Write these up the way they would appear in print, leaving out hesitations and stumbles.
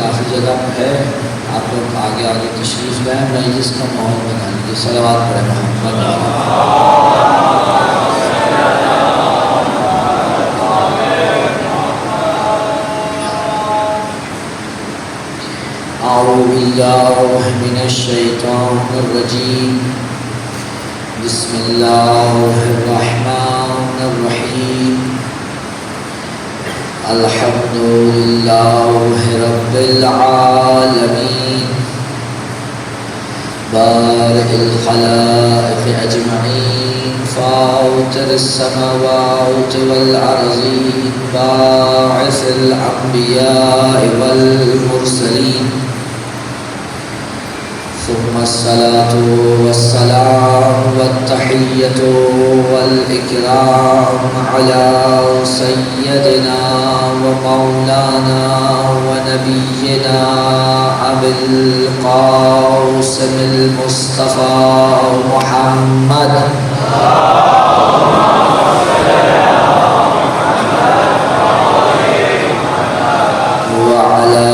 کافی جگہ ہے، آپ لوگ آگے آگے تشریف لائیں، مجلس کا ماحول بنا لیجیے۔ صلوات پڑھیں محمد اعوذ باللہ من الشیطان الرجیم، بسم اللہ الرحمن الرحیم، الحمد للہ رب العالمین، بارئ الخلائق اجمعین، فاطر السماوات والارضین، باعث الانبیاء والمرسلین، ثم الصلاة والسلام والتحية والإكرام على سيدنا ومولانا ونبينا أبي القاسم المصطفى محمد وعلى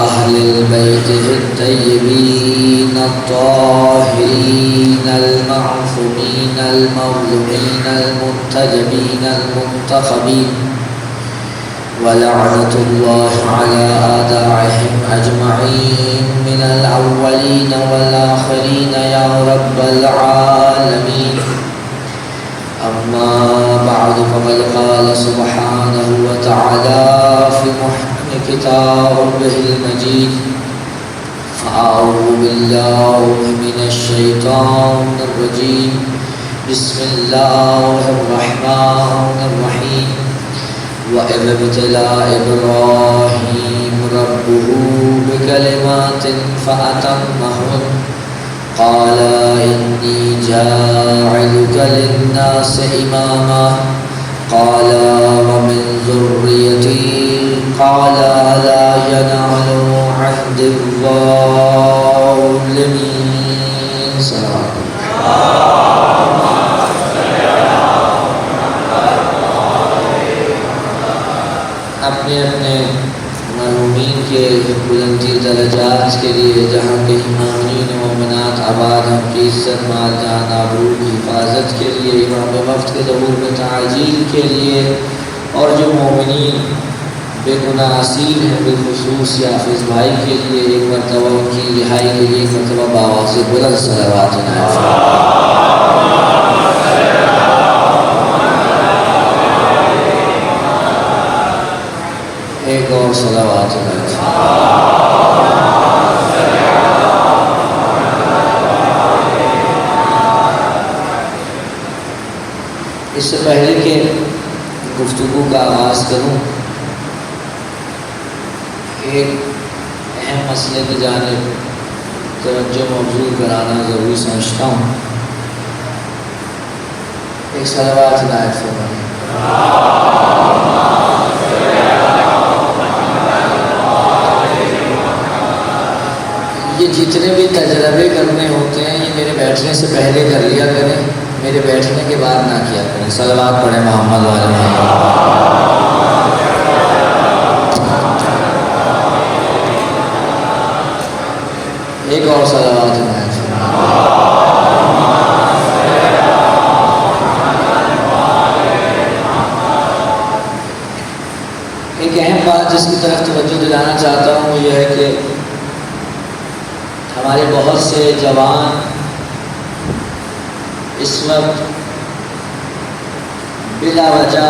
أهل البيت الطيبين الطاهرين المعصومين المظلومين المنتجبين المنتخبين، ولعنة الله على أعدائهم أجمعين من الأولين والآخرين يا رب العالمين. أما بعد، فقد قال سبحانه وتعالى في محكم كتابه المجيد: أعوذ بالله من الشيطان الرجيم، بسم الله الرحمن الرحيم. وإذ ابتلى إبراهيم ربه بكلمات فأتمهن، قال إني جاعلك للناس إماما، قال ومن ذريتي، قال لا ينال عهد الظالمين. صلوات اپنے اپنے مرحومین کے بلندی درجات کے لیے، جہاں کے مومنین و مومنات آباد، ہم کی عزت مال جان آبرو کی حفاظت کے لیے، امام وقت کے ظہور میں تعجیل کے لیے، اور جو مومنین بے گناہ اسیر ہیں بالخصوص یافز بھائی کے لیے ایک مرتبہ ان کی رہائی کے لیے ایک مرتبہ بآواز بلند صلوات عنایت ایک اور صلوات عنایت۔ اس سے پہلے کہ گفتگو کا آغاز کروں، ایک اہم مسئلے کی جانب توجہ مبذول کرانا ضروری سمجھتا ہوں۔ ایک صلوات عنایت فرمائیں۔ یہ جتنے بھی تجربے کرنے ہوتے ہیں یہ میرے بیٹھنے سے پہلے کر لیا کریں، میرے بیٹھنے کے بعد نہ کیا کریں۔ صلوات پڑھیں محمد والے محمد۔ ایک اور صلوات عنایت فرمائیں۔ ایک اہم بات جس کی طرف توجہ دلانا چاہتا ہوں وہ یہ ہے کہ ہمارے بہت سے جوان اس وقت بلا وجہ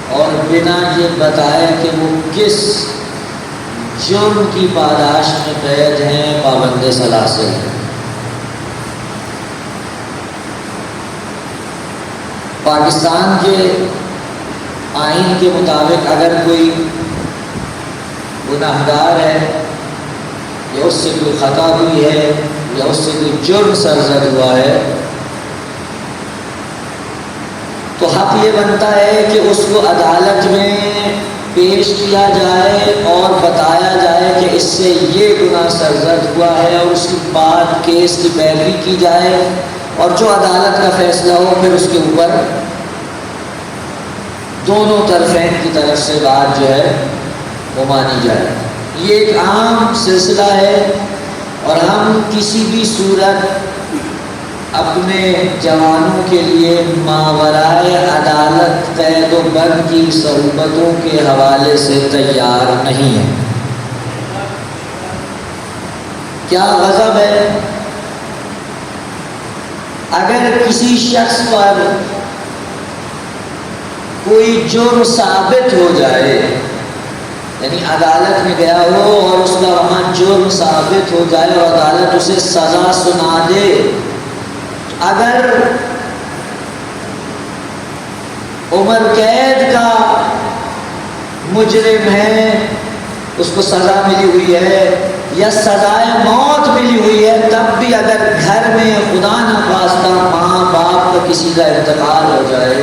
اور بنا یہ بتائے کہ وہ کس جرم کی پاداش میں قید ہیں، پابند سلاسل ہیں۔ پاکستان کے آئین کے مطابق اگر کوئی گناہگار ہے یا اس سے کوئی خطا ہوئی ہے یا اس سے کوئی جرم سرزد ہوا ہے تو حق یہ بنتا ہے کہ اس کو عدالت میں پیش کیا جائے اور بتایا جائے کہ اس سے یہ گناہ سرزد ہوا ہے، اور اس کے بعد کیس کی پیروی کی جائے، اور جو عدالت کا فیصلہ ہو پھر اس کے اوپر دونوں طرفین کی طرف سے بات جو ہے وہ مانی جائے. یہ ایک عام سلسلہ ہے اور ہم کسی بھی صورت اپنے جوانوں کے لیے ماورائے عدالت قید و بند کی صعوبتوں کے حوالے سے تیار نہیں ہیں. کیا غضب ہے اگر کسی شخص پر کوئی جرم ثابت ہو جائے، یعنی عدالت میں گیا ہو اور اس کا وہاں جرم ثابت ہو جائے اور عدالت اسے سزا سنا دے. اگر عمر قید کا مجرم ہے، اس کو سزا ملی ہوئی ہے یا سزائے موت ملی ہوئی ہے، تب بھی اگر گھر میں خدا نخواستہ ماں باپ کا کسی کا انتقال ہو جائے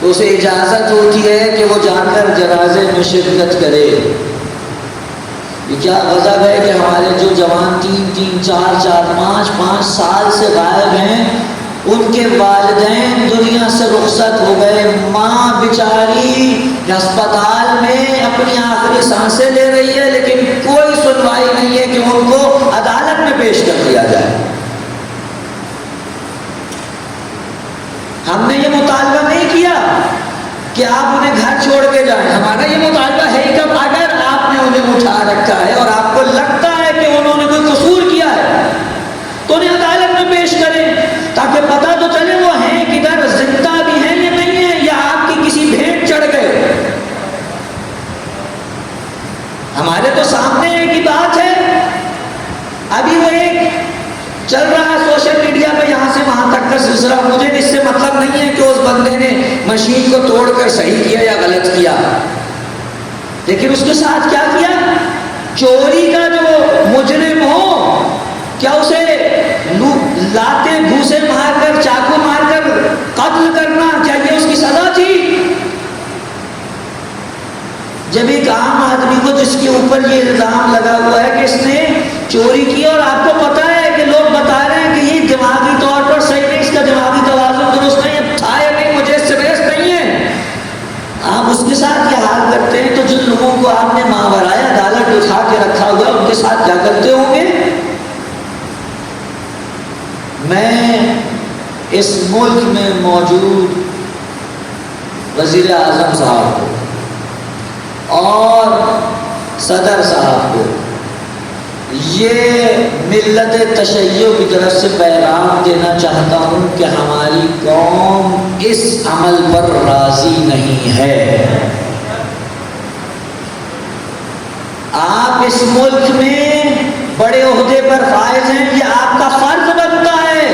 تو اسے اجازت ہوتی ہے کہ وہ جا کر جنازے میں شرکت کرے. یہ کیا غضب ہے کہ ہمارے جو جوان 3 4 5 سال سے غائب ہیں، ان کے والدین دنیا سے رخصت ہو گئے، ماں بیچاری ہسپتال میں اپنی آخری سانسیں لے رہی ہے، لیکن کوئی سنوائی نہیں ہے کہ ان کو عدالت میں پیش کر دیا جائے. ہم نے یہ مطالبہ نہیں کیا کہ آپ انہیں گھر چھوڑ کے جائیں. ہمارا یہ مطالبہ ہے کہ اگر آپ نے انہیں اٹھا رکھا ہے اور آپ کو لگتا ہے کہ انہوں نے کوئی قصور کیا ہے تو انہیں عدالت میں پیش کریں، تاکہ پتہ تو چلے وہ ہیں کدھر، زندہ بھی ہیں یا نہیں ہیں، یا آپ کی کسی بھیٹ چڑھ گئے. ہمارے تو سامنے ایک ہی بات ہے. ابھی وہ ایک چل رہا ہے سوشل میڈیا پہ یہاں سے وہاں تک کا سلسلہ. مجھے اس سے مطلب نہیں ہے کہ اس بندے نے مشین کو توڑ کر صحیح کیا یا غلط کیا، لیکن اس کے ساتھ کیا کیا. چوری کا جو مجرم ہو، کیا اسے لاتے گھوسے مار کر چاقو مار کر قتل کرنا چاہیے؟ اس کی سزا تھی. جب ایک عام آدمی کو جس کے اوپر یہ الزام لگا ہوا ہے کہ اس نے چوری کی اور آپ کو پتا ہے کہ لوگ بتا رہے ہیں کہ یہ دماغی طور پر صحیح نہیں، اس کا دماغی توازن درست نہیں ہے، تھا یا نہیں مجھے اس سے بحث نہیں ہے، آپ اس کے ساتھ یہ حال کرتے ہیں تو جن لوگوں کو آپ نے ماورائے عدالت اٹھا کے رکھا ہوا ان کے ساتھ کیا کرتے ہوں گے؟ میں اس ملک میں موجود وزیر اعظم صاحب کو اور صدر صاحب کو یہ ملت تشیع کی طرف سے پیغام دینا چاہتا ہوں کہ ہماری قوم اس عمل پر راضی نہیں ہے. آپ اس ملک میں بڑے عہدے پر فائز ہیں، یہ آپ کا فرض بنتا ہے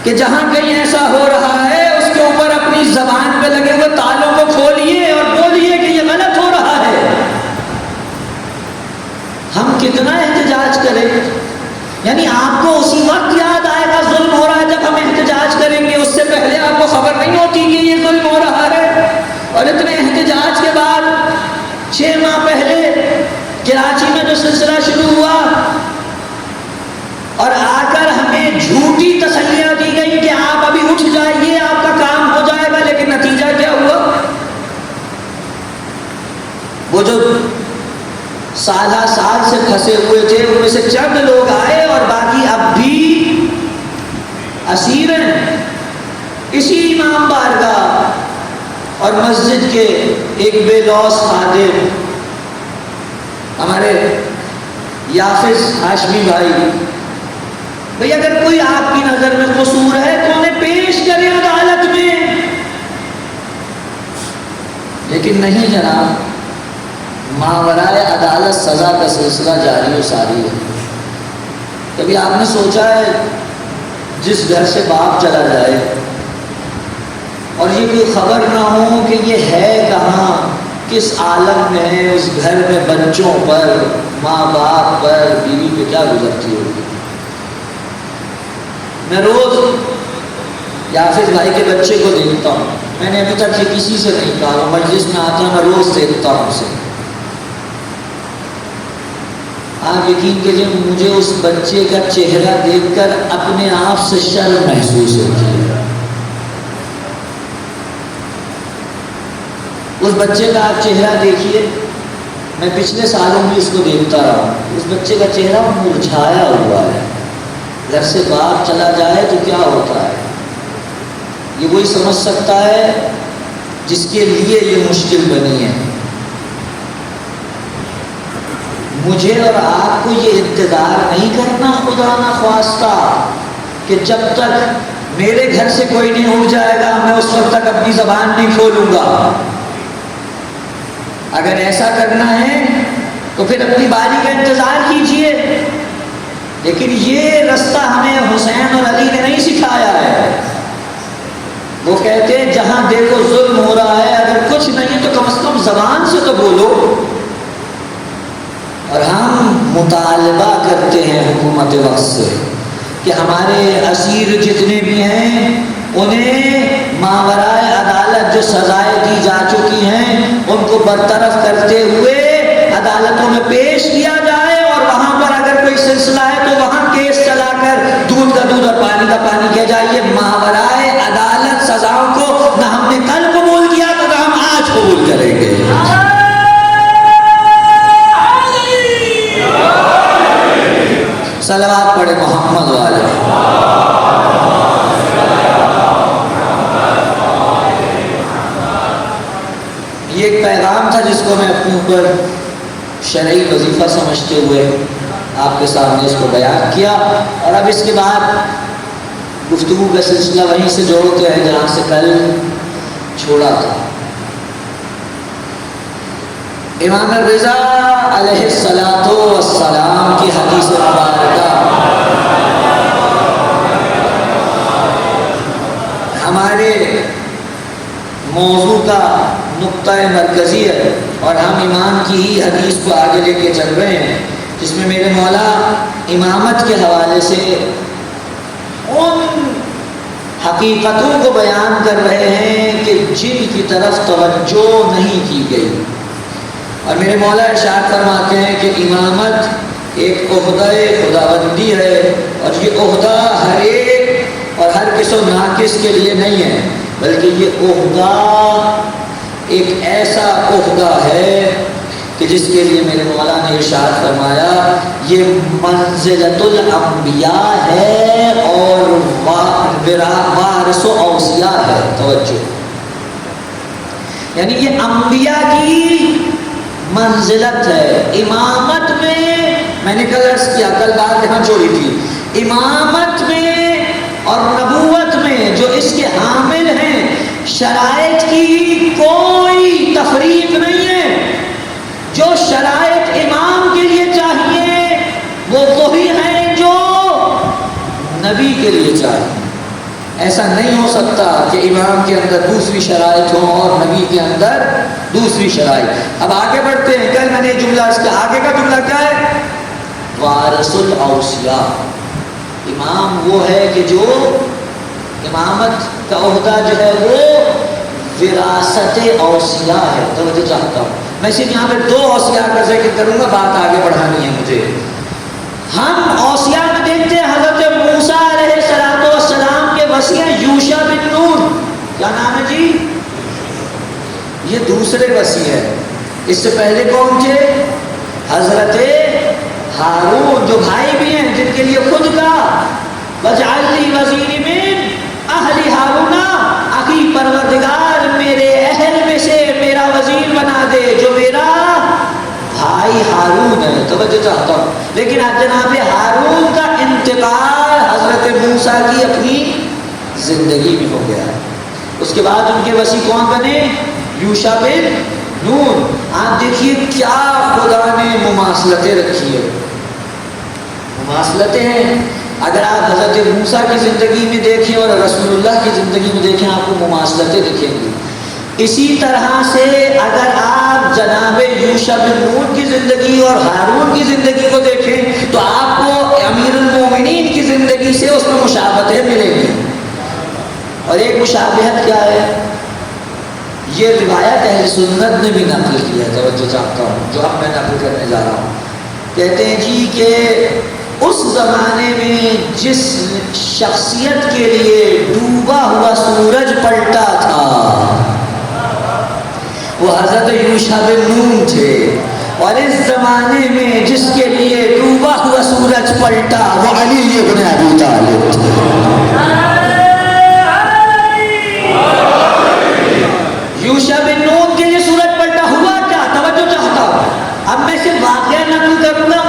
کہ جہاں کہیں ایسا ہو رہا ہے اس کے اوپر اپنی زبان پہ لگے ہوئے تالوں کو کھولیے اور بولیے کہ یہ غلط ہو رہا ہے. ہم کتنا احتجاج کریں، یعنی آپ کو اسی وقت یاد آئے گا ظلم ہو رہا ہے جب ہم احتجاج کریں گے، اس سے پہلے آپ کو خبر نہیں ہوتی کہ یہ ظلم ہو رہا ہے. اور اتنے احتجاج کے بعد 6 ماہ پہلے کراچی میں جو سلسلہ شروع ہوا اور آ کر ہمیں جھوٹی تسلیاں دی گئی کہ آپ ابھی اٹھ جائیے، آپ کا کام ہو جائے گا، لیکن نتیجہ کیا ہوا؟ وہ جو سالہ سال سے پھنسے ہوئے تھے ان میں سے چند لوگ آئے اور باقی اب بھی اسیر ہیں. اسی امام بارگاہ اور مسجد کے ایک بے لوث خادم ہمارے یافز ہاشمی بھائی اگر کوئی آپ کی نظر میں قصور ہے تو انہیں پیش کریں عدالت میں، لیکن نہیں جناب، ماورائے عدالت سزا کا سلسلہ جاری و ساری ہے. کبھی آپ نے سوچا ہے جس گھر سے باپ چلا جائے اور یہ کوئی خبر نہ ہو کہ یہ ہے کہاں، کس عالم میں ہے، اس گھر میں بچوں پر، ماں باپ پر، بیوی پہ کیا گزرتی ہوگی؟ میں روز یافز بھائی کے بچے کو دیکھتا ہوں، میں نے ابھی تک یہ کسی سے نہیں کہا، مجلس میں آتا ہوں میں روز دیکھتا ہوں اسے. آپ یقین کیجیے مجھے اس بچے کا چہرہ دیکھ کر اپنے آپ سے شرم محسوس ہوتی ہے. اس بچے کا آپ چہرہ دیکھیے، میں پچھلے سالوں میں اس کو دیکھتا رہا، اس بچے کا چہرہ مرجھایا ہوا ہے، گھر سے باہر چلا جائے تو کیا ہوتا ہے، یہ وہی سمجھ سکتا ہے جس کے لیے یہ مشکل بنی ہے۔ مجھے اور آپ کو یہ انتظار نہیں کرنا خدا نہ خواستہ کہ جب تک میرے گھر سے کوئی نہیں اٹھ جائے گا میں اس وقت تک اپنی زبان نہیں کھولوں گا۔ اگر ایسا کرنا ہے تو پھر اپنی باری کا انتظار کیجئے، لیکن یہ رستہ ہمیں حسین اور علی نے نہیں سکھایا ہے۔ وہ کہتے ہیں جہاں دیکھو ظلم ہو رہا ہے، اگر کچھ نہیں تو کم از کم زبان سے تو بولو۔ اور ہم مطالبہ کرتے ہیں حکومت وقت سے کہ ہمارے اسیر جتنے بھی ہیں انہیں ماورائے عدالت جو سزائیں دی جا چکی ہیں ان کو برطرف کرتے ہوئے عدالتوں میں پیش کیا جائے، اور وہاں پر اگر کوئی سلسلہ ہے تو وہاں کیس چلا کر دودھ کا دودھ اور پانی کا پانی کیا جائے۔ یہ ماورائے عدالت سزاؤں کو نہ ہم نے کل قبول کیا تو نہ ہم آج قبول کریں گے۔ صلوات پڑھے محمد والے۔ یہ ایک پیغام تھا جس کو میں اپنے اوپر شرعی وظیفہ سمجھتے ہوئے آپ کے سامنے اس کو بیان کیا، اور اب اس کے بعد گفتگو کا سلسلہ وہیں سے جوڑتے ہیں جہاں سے کل چھوڑا تھا۔ امام رضا علیہ الصلاۃ والسلام کی حدیث مبارکہ ہمارے موضوع کا نقطہ مرکزی ہے، اور ہم امام کی ہی حدیث کو آگے لے کے چل رہے ہیں جس میں میرے مولا امامت کے حوالے سے ان حقیقتوں کو بیان کر رہے ہیں کہ جن کی طرف توجہ نہیں کی گئی، اور میرے مولا ارشاد فرماتے ہیں کہ امامت ایک عہدہ خداوندی ہے، اور یہ عہدہ ہر ایک اور ہر کس و ناقص کے لیے نہیں ہے، بلکہ یہ عہدہ ایک ایسا عہدہ ہے کہ جس کے لیے میرے مولا نے ارشاد فرمایا یہ منزلۃ الانبیاء ہے اور وارث و اوصیاء ہے۔ توجہ، یعنی یہ انبیاء کی منزلت ہے۔ امامت میں نے کل عرض کیا، کل بات یہاں چھوڑی تھی، امامت میں اور نبوت میں جو اس کے حامل ہیں شرائط کی کوئی تفریق نہیں ہے۔ جو شرائط امام کے لیے چاہیے وہ وہی ہیں جو نبی کے لیے چاہیے۔ ایسا نہیں ہو سکتا کہ امام کے اندر دوسری شرائط ہوں اور نبی کے اندر دوسری شرائط۔ اب آگے بڑھتے ہیں، کل میں نے جملہ اس کا آگے کا جملہ کیا ہے؟ وارث الاوصیاء، امام وہ ہے کہ جو امامت کا عہدہ جو ہے وہ وراثت اوصیاء ہے۔ توجہ چاہتا ہوں، میں صرف یہاں پہ دو اوصیاء کا ذکر کروں گا، بات آگے بڑھانی ہے مجھے۔ ہم اوصیاء میں دیکھتے ہیں حضرت موسیٰ علیہ السلام کے وصی یوشع بن نون، کیا نام ہے جی؟ یہ دوسرے وصی ہے۔ اس سے پہلے کون تھے؟ حضرت ہارون، جو بھائی بھی ہیں، جن کے لیے خود کا وَاجْعَلْ لِي وَزِيرًا مِّنْ أَهْلِ هَارُونَ، اخی پروردگار میرے اہل میں سے میرا وزیر بنا دے جو میرا بھائی ہارون ہے۔ توجہ چاہتا ہوں، لیکن جناب ہارون کا انتقال حضرت موسیٰ کی اپنی زندگی میں ہو گیا ہے۔ اس کے بعد ان کے وصی کون بنے؟ یوشع بن نون۔ آپ دیکھیے کیا خدا نے مماثلتیں رکھی ہے، مماثلتیں ہیں۔ اگر آپ حضرت موسیٰ کی زندگی میں دیکھیں اور رسول اللہ کی زندگی میں دیکھیں آپ کو مماثلتیں دکھیں گی۔ اسی طرح سے اگر آپ جناب یوشع بن نون کی زندگی اور ہارون کی زندگی کو دیکھیں تو آپ کو امیر المومنین کی زندگی سے اس میں مشابہتیں ملیں گی۔ اور ایک مشابہت کیا ہے؟ یہ روایت اہل سنت نے بھی نقل کی ہے، توجہ چاہتا ہوں، جو اب میں نقل کرنے جا رہا ہوں۔ کہتے ہیں جی کہ اس زمانے میں جس شخصیت کے لیے ڈوبا ہوا سورج پلٹا تھا وہ حضرت یوشع بن نون تھے، اور اس زمانے میں جس کے لیے ڈوبا ہوا سورج پلٹا وہ علی ابن ابی طالب تھے۔ یوشع بن نون کے لیے سورج پلٹا ہوا کیا؟ توجہ چاہتا ہوں، اب میں صرف واقعہ نقل کروں گا،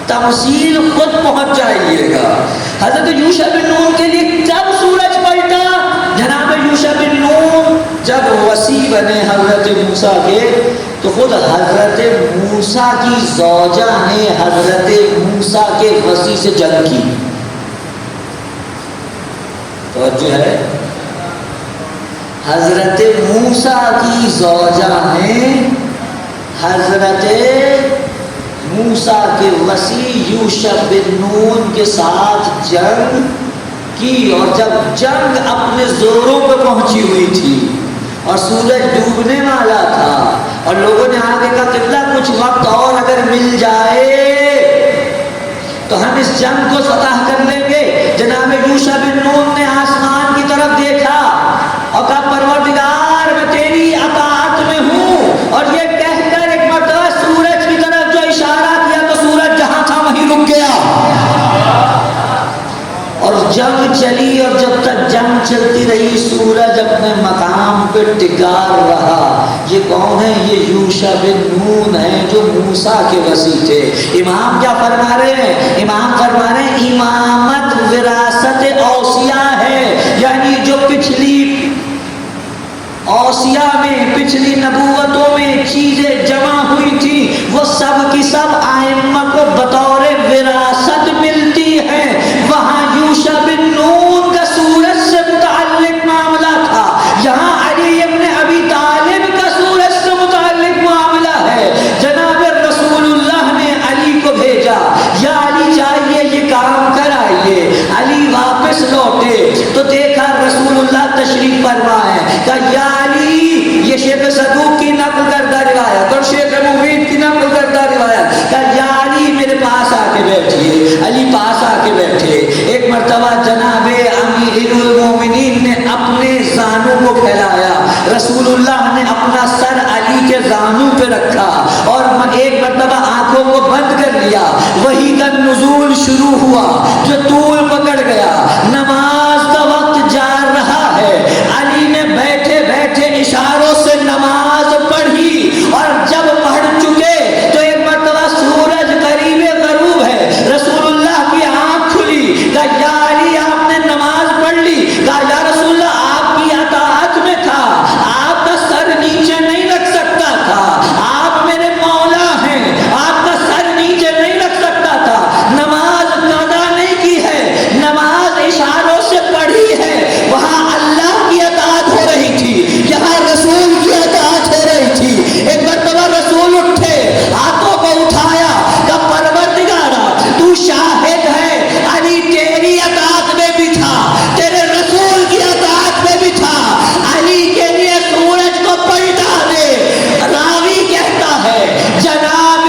تمثیل خود پہنچ جائیے گا۔ حضرت یوشع بن نون کے لیے جب سورج پلٹا، جناب یوشع بن نون جب وصی بنے حضرت موسیٰ کے، تو خود حضرت موسیٰ کی زوجہ نے حضرت موسیٰ کے وصی سے جنگ کی۔ توجہ ہے، حضرت موسیٰ کی زوجہ نے حضرت موسیٰ کے وصی یوشع بن نون کے ساتھ جنگ کی، اور جب جنگ اپنے زوروں پہ پہنچی ہوئی تھی اور سورج ڈوبنے والا تھا، اور لوگوں نے آگے کا قبلہ کچھ وقت اور اگر مل جائے تو ہم اس جنگ کو فتح کر لیں گے، جناب یوشع بن نون نے آسمان کی طرف دیکھا اور کہا پروردگار میں تیری اطاعت میں ہوں، اور یہ کہہ کر ایک مرتبہ سورج کی طرف جو اشارہ کیا تو سورج جہاں تھا وہیں رک گیا، اور جنگ چلی، اور جب تک جنگ چلتی رہی سورج اپنے مقام پہ ٹکار رہا۔ یہ کون ہے؟ یہ یوشع بن نون ہیں جو موسیٰ کے وصی تھے۔ امام کیا فرما رہے ہیں؟ امام فرما رہے ہیں امامت وراثت اوصیاء ہے، یعنی جو پچھلی اوصیاء میں، پچھلی نبوتوں میں چیزیں جمع ہوئی تھی، وہ سب کی سب ائمہ کو بطور وراثت ملتی ہیں۔ وہاں یوشع بن نون کا سورج سے متعلق معاملہ تھا، یہاں علی ابن ابی طالب کا سورج سے متعلق معاملہ ہے۔ جناب رسول اللہ نے علی کو بھیجا، یا علی چاہیے یہ کام کرائیے۔ علی واپس لوٹے تو دیکھا رسول اللہ تشریف فرما ہے، کہ یا علی، یہ شیخ صدوق کی نقل کردہ روایت اور شیخ مفید کی نقل کردہ روایت، کہ یا علی میرے پاس آ کے بیٹھیے۔ علی پاس آ کے بیٹھے۔ ایک مرتبہ جناب امیر المومنین نے اپنے زانوں کو پھیلایا، رسول اللہ نے اپنا سر علی کے زانوں پہ رکھا، اور ایک مرتبہ آنکھوں کو بند کر لیا۔ وہی کا نزول شروع ہوا جو طول پکڑ گیا، نماز کا وقت جا رہا ہے۔ علی نے بیٹھے بیٹھے اشاروں سے نماز پڑھی، اور جب پڑھ چکے تو ایک مرتبہ سورج قریب غروب ہے، رسول اللہ کی آنکھ کھلی، کہا یا علی آپ نے نماز پڑھ لی؟ کہا یا رسول اللہ آپ کی اطاعت میں تھا، آپ کا سر نیچے نہیں رکھ سکتا تھا، آپ میرے مولا ہیں، آپ کا سر نیچے نہیں رکھ سکتا تھا، نماز قضا نہیں کی ہے، نماز اشاروں سے پڑھی ہے۔ وہاں اللہ کی اطاعت ہو رہی تھی، یہاں رسول کی اطاعت ہو رہی تھی۔ ایک مرتبہ رسول اٹھے، ہاتھوں کو اٹھایا، کہ پروردگارا تو شاہد ہے، علی تیری اطاعت میں بھی تھا، تیرے رسول کی اطاعت میں بھی تھا، علی کے لیے سورج کو پلٹا دے۔ راوی کہتا ہے، جناب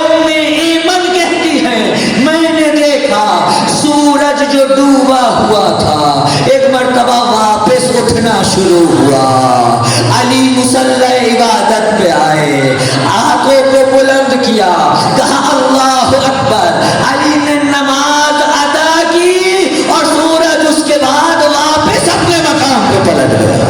ام ایمن کہتی ہے، میں نے دیکھا سورج جو ڈوبا ہوا تھا ایک مرتبہ واپس اٹھنا شروع ہوا۔ علی مصلی عبادت پہ آئے، ہاتھوں کو بلند کیا، کہا اللہ اکبر۔ علی نے نماز ادا کی، اور سورج اس کے بعد واپس اپنے مقام پہ پلٹ گیا۔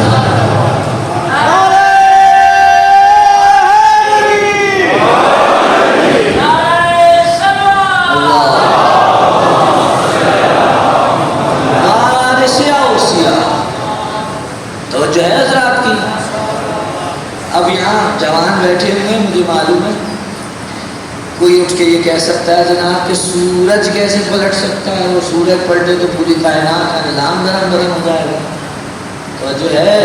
جو ہے حضرات کی، اب یہاں جوان بیٹھے ہوئے ہیں، مجھے معلوم ہے کوئی اٹھ کے یہ کہہ سکتا ہے جناب کہ سورج کیسے پلٹ سکتا ہے، وہ سورج پلٹے تو پوری کائنات کا نظام درم برہم ہو جائے گا۔ تو جو ہے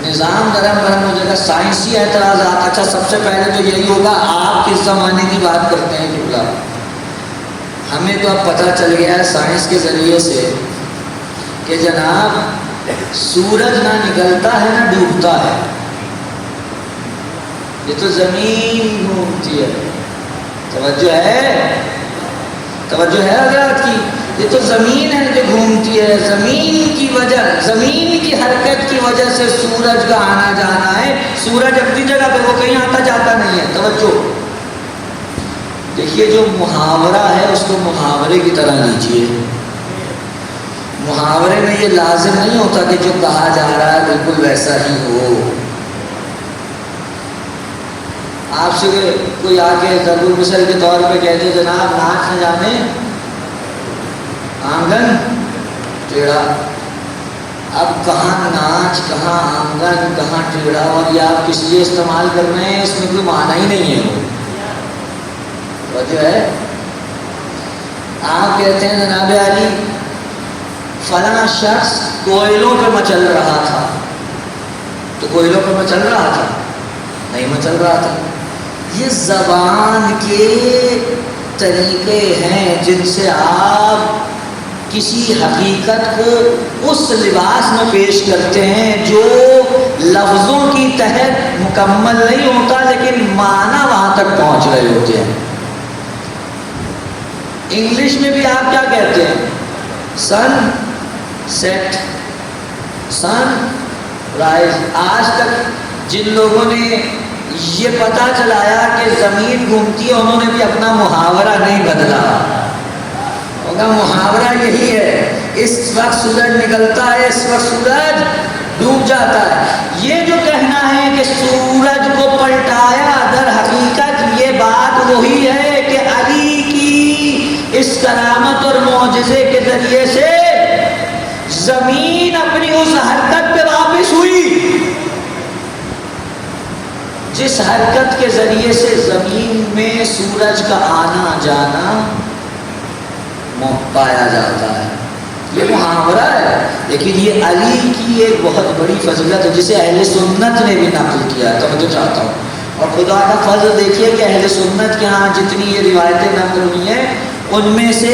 نظام درم برہم ہو جائے گا۔ سائنسی اعتراضات، اچھا سب سے پہلے تو یہی ہوگا آپ کس زمانے کی بات کرتے ہیں قبلہ؟ ہمیں تو اب پتہ چل گیا ہے سائنس کے ذریعے سے کہ جناب سورج نہ نکلتا ہے نہ ڈوبتا ہے، یہ تو زمین گھومتی ہے۔ توجہ ہے حضرات کی، یہ تو زمین ہے جو گھومتی ہے، زمین کی وجہ، زمین کی حرکت کی وجہ سے سورج کا آنا جانا ہے۔ سورج اپنی جگہ پہ، وہ کہیں آتا جاتا نہیں ہے۔ توجہ دیکھیے، جو محاورہ ہے اس کو محاورے کی طرح لیجیے۔ محاورے میں یہ لازم نہیں ہوتا کہ جو کہا جا رہا ہے بالکل ویسا ہی ہو۔ آپ سے کوئی آ کے ضرب المثل کے طور پہ کہتے جناب ناچ نہ جانے آنگن ٹیڑھا، اب کہاں ناچ، کہاں آنگن، کہاں ٹیڑھا، اور یہ آپ کس لیے استعمال کر رہے ہیں، اس میں کوئی معنی ہی نہیں ہے۔ وہ جو ہے آپ کہتے ہیں جناب علی فلاں شخص کوئلوں پہ مچل رہا تھا، تو کوئلوں پہ مچل رہا تھا؟ نہیں مچل رہا تھا۔ یہ زبان کے طریقے ہیں جن سے آپ کسی حقیقت کو اس لباس میں پیش کرتے ہیں جو لفظوں کی تحت مکمل نہیں ہوتا، لیکن معنی وہاں تک پہنچ رہے ہوتے ہیں۔ انگلش میں بھی آپ کیا کہتے ہیں؟ سن سیٹ، سن رائز۔ آج تک جن لوگوں نے یہ پتہ چلایا کہ زمین گھومتی ہے، انہوں نے بھی اپنا محاورہ نہیں بدلا ہوگا۔ محاورہ یہی ہے، اس وقت سورج نکلتا ہے، اس وقت سورج ڈوب جاتا ہے۔ یہ جو کہنا ہے کہ سورج کو پلٹایا، در حقیقت یہ بات وہی ہے کہ علی کی اس کرامت اور معجزے کے ذریعے سے زمین اپنی اس حرکت پہ واپس ہوئی جس حرکت کے ذریعے سے زمین میں سورج کا آنا جانا پایا جاتا ہے۔ یہ محاورہ ہے، لیکن یہ علی کی ایک بہت بڑی فضیلت ہے جسے اہل سنت نے بھی نقل کیا ہے۔ توجہ چاہتا ہوں، اور خدا کا فضل دیکھیے کہ اہل سنت کے ہاں جتنی یہ روایتیں نقل ہوئی ہیں ان میں سے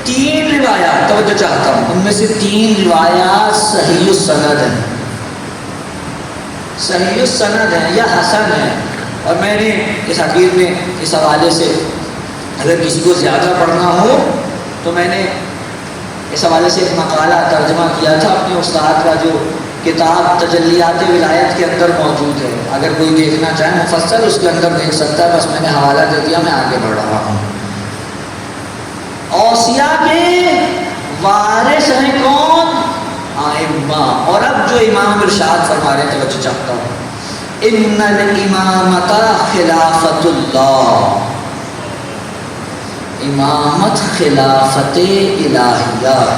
3 روایات، توجہ چاہتا ہوں، ان میں سے 3 روایات صحیح السند ہیں، صحیح السند ہیں یا حسن ہیں۔ اور میں نے اس اخیر میں اس حوالے سے اگر کسی کو زیادہ پڑھنا ہو تو میں نے اس حوالے سے ایک مقالہ ترجمہ کیا تھا اپنے استاد کا، جو کتاب تجلیات ولایت کے اندر موجود ہے۔ اگر کوئی دیکھنا چاہے مفصل اس کے اندر دیکھ سکتا ہے، بس میں نے حوالہ دے دیا، میں آگے بڑھ رہا ہوں۔ اوصیاء کے وارث ہیں کون؟ ائمہ۔ اور اب جو امام ارشاد فرما رہے ہیں، توجہ چاہتا ہوں، ان الامامۃ خلافۃ اللہ، امامت خلافت الہیہ ہے۔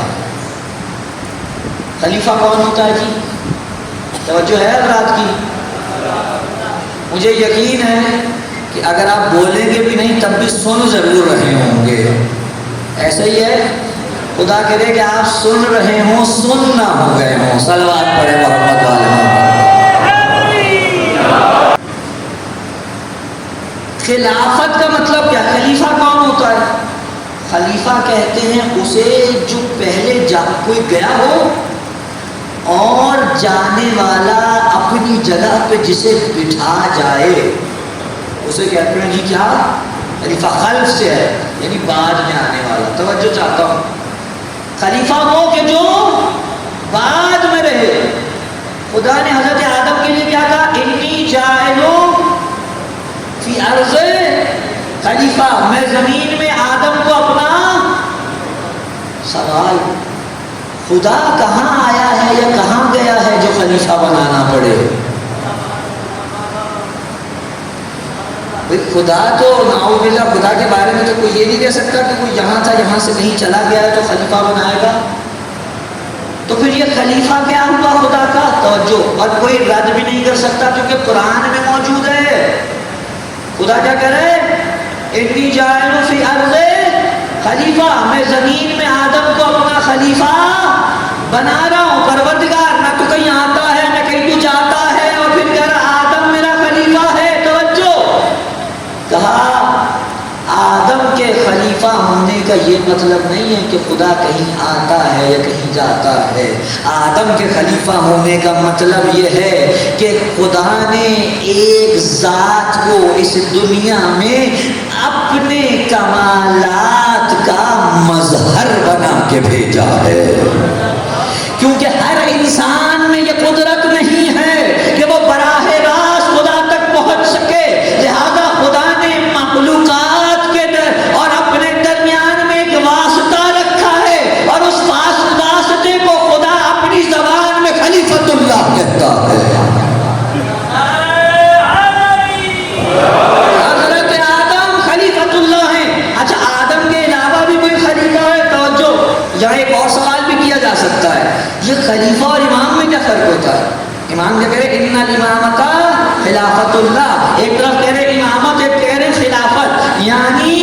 خلیفہ کون ہوتا ہے جی؟ توجہ ہے حضرات کی؟ مجھے یقین ہے کہ اگر آپ بولیں گے بھی نہیں تب بھی سن ضرور رہے ہوں گے، ایسا ہی ہے؟ خدا کرے کہ آپ سن رہے ہوں، سن نہ ہو گئے ہوں۔ صلوات پڑھے محمد والے۔ خلافت کا مطلب کیا؟ خلیفہ کون ہوتا ہے؟ خلیفہ کہتے ہیں اسے جو پہلے کوئی گیا ہو اور جانے والا اپنی جگہ پہ جسے بٹھا جائے، اسے کہتے ہیں جی کیا؟ خلیفہ۔ خلف سے ہے یعنی بعد میں آنے والا۔ توجہ چاہتا ہوں، خلیفہ وہ کہ جو بعد میں رہے۔ خدا نے حضرت آدم کے لیے کیا کہا؟ انی جاعل فی ارض خلیفہ، میں زمین میں آدم کو اپنا۔ سوال، خدا کہاں آیا ہے یا کہاں گیا ہے جو خلیفہ بنانا پڑے؟ خدا تو نعوذ باللہ، خدا کے بارے میں تو کوئی یہ نہیں کہہ سکتا کہ کوئی یہاں تھا یہاں سے کہیں چلا گیا ہے تو خلیفہ بنائے گا۔ تو پھر یہ خلیفہ کیا ہوا خدا کا؟ توجہ، اور کوئی رد بھی نہیں کر سکتا کیونکہ قرآن میں موجود ہے۔ خدا کیا کہہ رہے ہیں؟ انی جاعل فی ارض خلیفہ، میں زمین میں آدم کو اپنا خلیفہ بنا رہا ہوں۔ پروردگار نہ تو کہیں آتا ہے نہ کہیں تو جاتا ہے، اور پھر کہہ رہا آدم میرا خلیفہ ہے۔ توجہ، کہا آدم کے خلیفہ ہونے کا یہ مطلب نہیں ہے کہ خدا کہیں آتا ہے یا کہیں جاتا ہے۔ آدم کے خلیفہ ہونے کا مطلب یہ ہے کہ خدا نے ایک ذات کو اس دنیا میں اپنے کمالات کا مظہر بنا کے بھیجا ہے، کیونکہ ہر انسان میں یہ قدرت نہیں ہے کہ وہ براہ راست خدا تک پہنچ سکے، لہذا خدا نے مخلوقات کے اور اپنے درمیان میں ایک واسطہ رکھا ہے، اور اس واسطے کو خدا اپنی زبان میں خلیفۃ اللہ کہتا ہے۔ حضرت آدم خلیفۃ اللہ ہیں۔ اچھا، آدم کے علاوہ بھی کوئی خلیفہ ہے؟ توجہ، یہاں ایک اور سوال بھی کیا جا سکتا ہے، یہ خلیفہ اور امام میں کیا فرق ہوتا ہے؟ امام کیا کہہ رہے ان الامامۃ خلافۃ اللہ، ایک طرف کہہ رہے امامت، ایک کہہ رہے خلافت، یعنی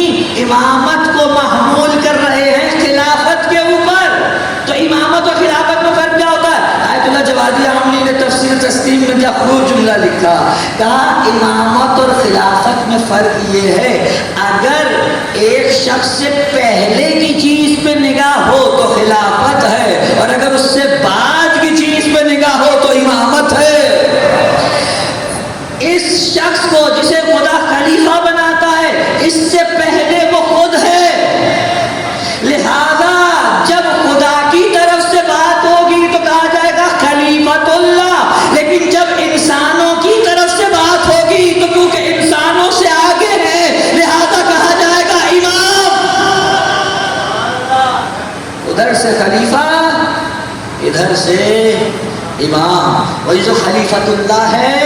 امامت کو محمول کر رہے ہیں خلافت کے اوپر۔ تو امامت اور خلافت میں فرق کیا ہوتا ہے؟ آیت اللہ جوادی عاملی نے تفسیر تسلیم میں کیا خوب جملہ لکھا، کہا امامت اور خلافت میں فرق یہ ہے، اگر ایک شخص سے پہلے کی چیز پہ نگاہ ہو تو خلافت ہے، اور اگر اس سے بعد کی چیز پہ نگاہ ہو تو امامت ہے۔ اس شخص کو جسے خدا خلیفہ بناتا ہے، اس سے پہلے وہ خود ہے، لہذا جب خدا کی طرف سے بات ہوگی تو کہا جائے گا خلیفۃ اللہ، لیکن جب انسانوں کی طرف سے بات ہوگی تو کیونکہ انسانوں سے آگے ہے لہذا کہا جائے گا امام۔ ادھر سے خلیفہ، ادھر سے امام۔ اور یہ جو خلیفۃ اللہ ہے،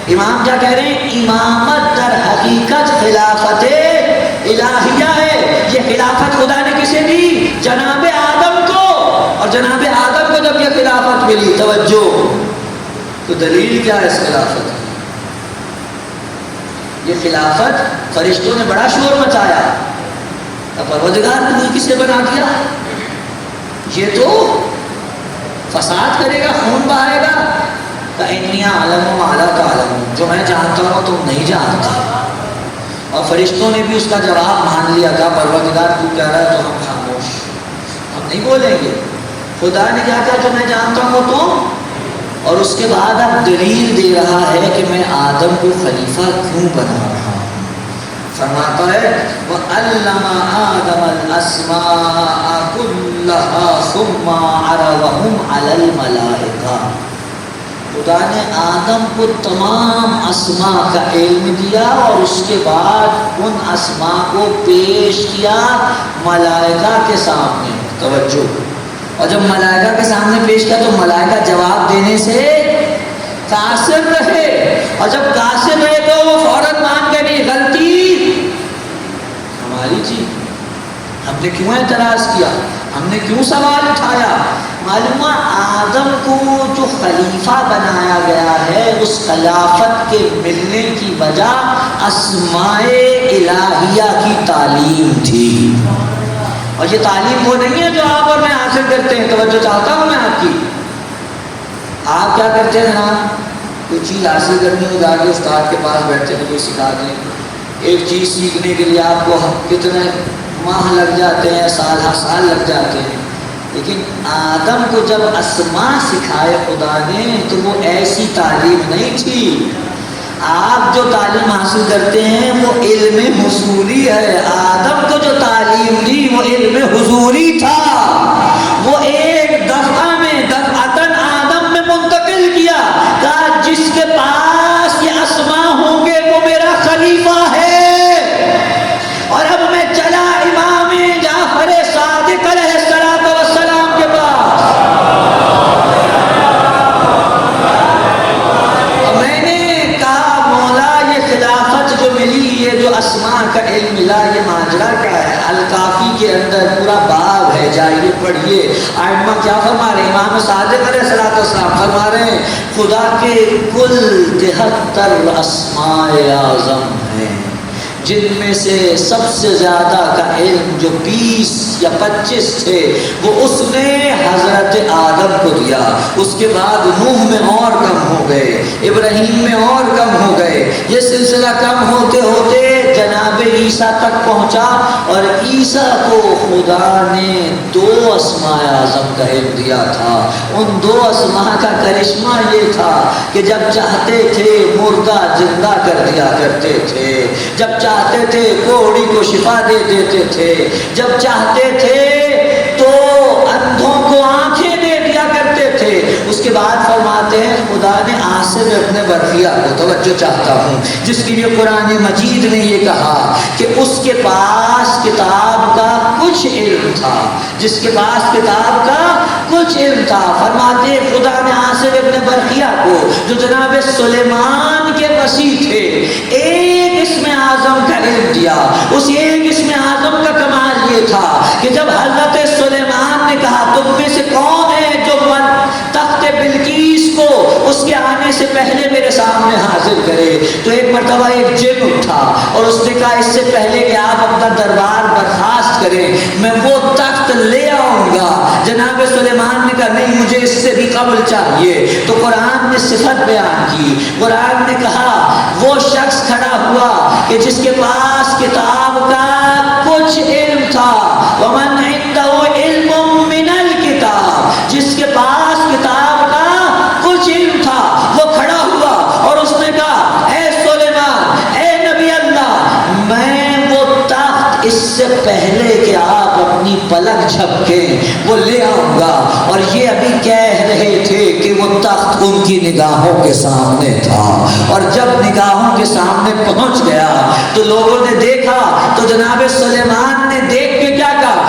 امام کیا کہہ رہے ہیں؟ امامت در حقیقت خلافت الہیہ ہے۔ یہ خلافت خدا نے کسے دی؟ جناب آدم کو، اور جناب آدم کو جب یہ خلافت ملی، توجہ، تو دلیل کیا ہے اس خلافت کی؟ یہ خلافت فرشتوں نے بڑا شور مچایا، پروردگار نے کسے بنا دیا؟ یہ تو فساد کرے گا، خون بہائے گا۔ فَإِنِّي أَعْلَمُ مَا لَا تَعْلَمُونَ، جو میں جانتا ہوں تم نہیں جانتے۔ اور فرشتوں نے بھی اس کا جواب مان لیا تھا، پروردگار تو کہہ رہا ہے تو ہم خاموش، ہم نہیں بولیں گے۔ خدا نے کیا کہا جو میں جانتا ہوں تم، اور اس کے بعد اب دلیل دے رہا ہے کہ میں آدم کو خلیفہ کیوں بنا رہا ہوں۔ فرماتا ہے وَعَلَّمَ آدَمَ الْأَسْمَاءَ كُلَّهَا ثُمَّ عَرَضَهُمْ عَلَى الْمَلَائِكَةِ، خدا نے آدم کو تمام اسماء کا علم دیا، اور اس کے بعد ان اسماء کو پیش کیا ملائکہ کے سامنے۔ توجہ، اور جب ملائکہ کے سامنے پیش کیا تو ملائکہ جواب دینے سے قاصر رہے، اور جب قاصر رہے تو وہ فوراً مان کے نہیں، غلطی ہماری تھی، ہم نے کیوں اعتراض کیا، ہم نے کیوں سوال اٹھایا۔ معلوم ہے آدم کو جو خلیفہ بنایا گیا ہے، اس خلافت کے ملنے کی وجہ اسماء الہیہ کی تعلیم تھی، اور یہ تعلیم وہ نہیں ہے جو آپ اور میں حاصل کرتے ہیں۔ توجہ چاہتا ہوں میں آپ کی، آپ کیا کرتے ہیں جناب؟ کوئی چیز حاصل کرنی ہو جا کے استاد کے پاس بیٹھتے ہیں، کوئی سکھا دیں۔ ایک چیز سیکھنے کے لیے آپ کو کتنے ماہ لگ جاتے ہیں، سال لگ جاتے ہیں، لیکن آدم کو جب اسماء سکھائے خدا نے تو وہ ایسی تعلیم نہیں تھی۔ آپ جو تعلیم حاصل کرتے ہیں وہ علم حصولی ہے، آدم کو جو تعلیم دی وہ علم حضوری تھا، وہ ایک دفعہ میں دفعتاً آدم میں منتقل کیا، کہا جس کے پاس یہ اسماء ہوں گے وہ میرا خلیفہ ہے۔ اور اب میں چلا امام جعفر صادق علیہ السلام کے پاس، اور میں نے کہا مولا یہ خلافت جو ملی، یہ جو اسماء کا علم ملا، یہ ماجرا کیا ہے؟ الکافی کے اندر پورا باب ہے، جائیے پڑھیے۔ ائمہ کیا فرما رہے ہیں؟ امام صادق علیہ السلام فرما رہے ہیں خدا کے کل 73 اسماء اعظم ہیں، جن میں سے سب سے زیادہ کا علم جو 20 یا 25 تھے وہ اس نے حضرت آدم کو دیا، اس کے بعد نوح میں اور کم ہو گئے، ابراہیم میں اور کم ہو گئے، یہ سلسلہ کم ہوتے ہوتے جناب عیسیٰ تک پہنچا اور عیسیٰ کو خدا نے 2 اسماء اعظم کا علم دیا تھا۔ ان 2 اسماء کا کرشمہ یہ تھا کہ جب چاہتے تھے مردہ زندہ کر دیا کرتے تھے، جب چاہتے تھے کوڑی کو شفا دے دیتے تھے، جب چاہتے تھے تو اندھوں کو آنکھیں دے دیا کرتے تھے۔ اس کے بعد فرماتے ہیں خدا نے عاصم ابن برقیہ کو، توجہ چاہتا ہوں، جس کے لیے قرآن مجید نے یہ کہا کہ اس کے پاس کتاب کا کچھ علم تھا، جس کے پاس کتاب کا کچھ علم تھا، فرماتے ہیں خدا نے عاصم ابن برقیہ کو جو جناب سلیمان کے وصی تھے ایک اسم اعظم کا علم دیا۔ اس ایک اسم اعظم کا کمال یہ تھا کہ جب حضرت سلیمان نے کہا تم میں سے کون ہے جو تخت بلقیس کو اس کے آنے سے پہلے میرے سامنے حاضر کرے، تو ایک مرتبہ ایک جن اٹھا اور اس نے کہا اس سے پہلے کہ آپ اپنا دربار برخاست کریں میں وہ تخت لے آؤں گا۔ جناب سلیمان نے کہا نہیں مجھے اس سے بھی قبل چاہیے، تو قرآن نے صفت بیان کی، قرآن نے کہا وہ شخص کھڑا ہوا کہ جس کے پاس کتاب کا کچھ علم تھا، ومن عنده علم من الکتاب، جس کے پاس کتاب کا کچھ علم تھا وہ کھڑا ہوا اور اس نے کہا اے سلیمان، اے نبی اللہ، میں وہ تخت اس سے پہلے کہ آپ اپنی پلک جھپکیں وہ لے آؤں گا۔ اور یہ ابھی کہہ رہے تھے کہ وہ تخت ان کی نگاہوں کے سامنے تھا، اور جب نگاہوں کے سامنے پہنچ گیا تو لوگوں نے دیکھا تو جناب سلیمان نے دیکھ کے کیا کہا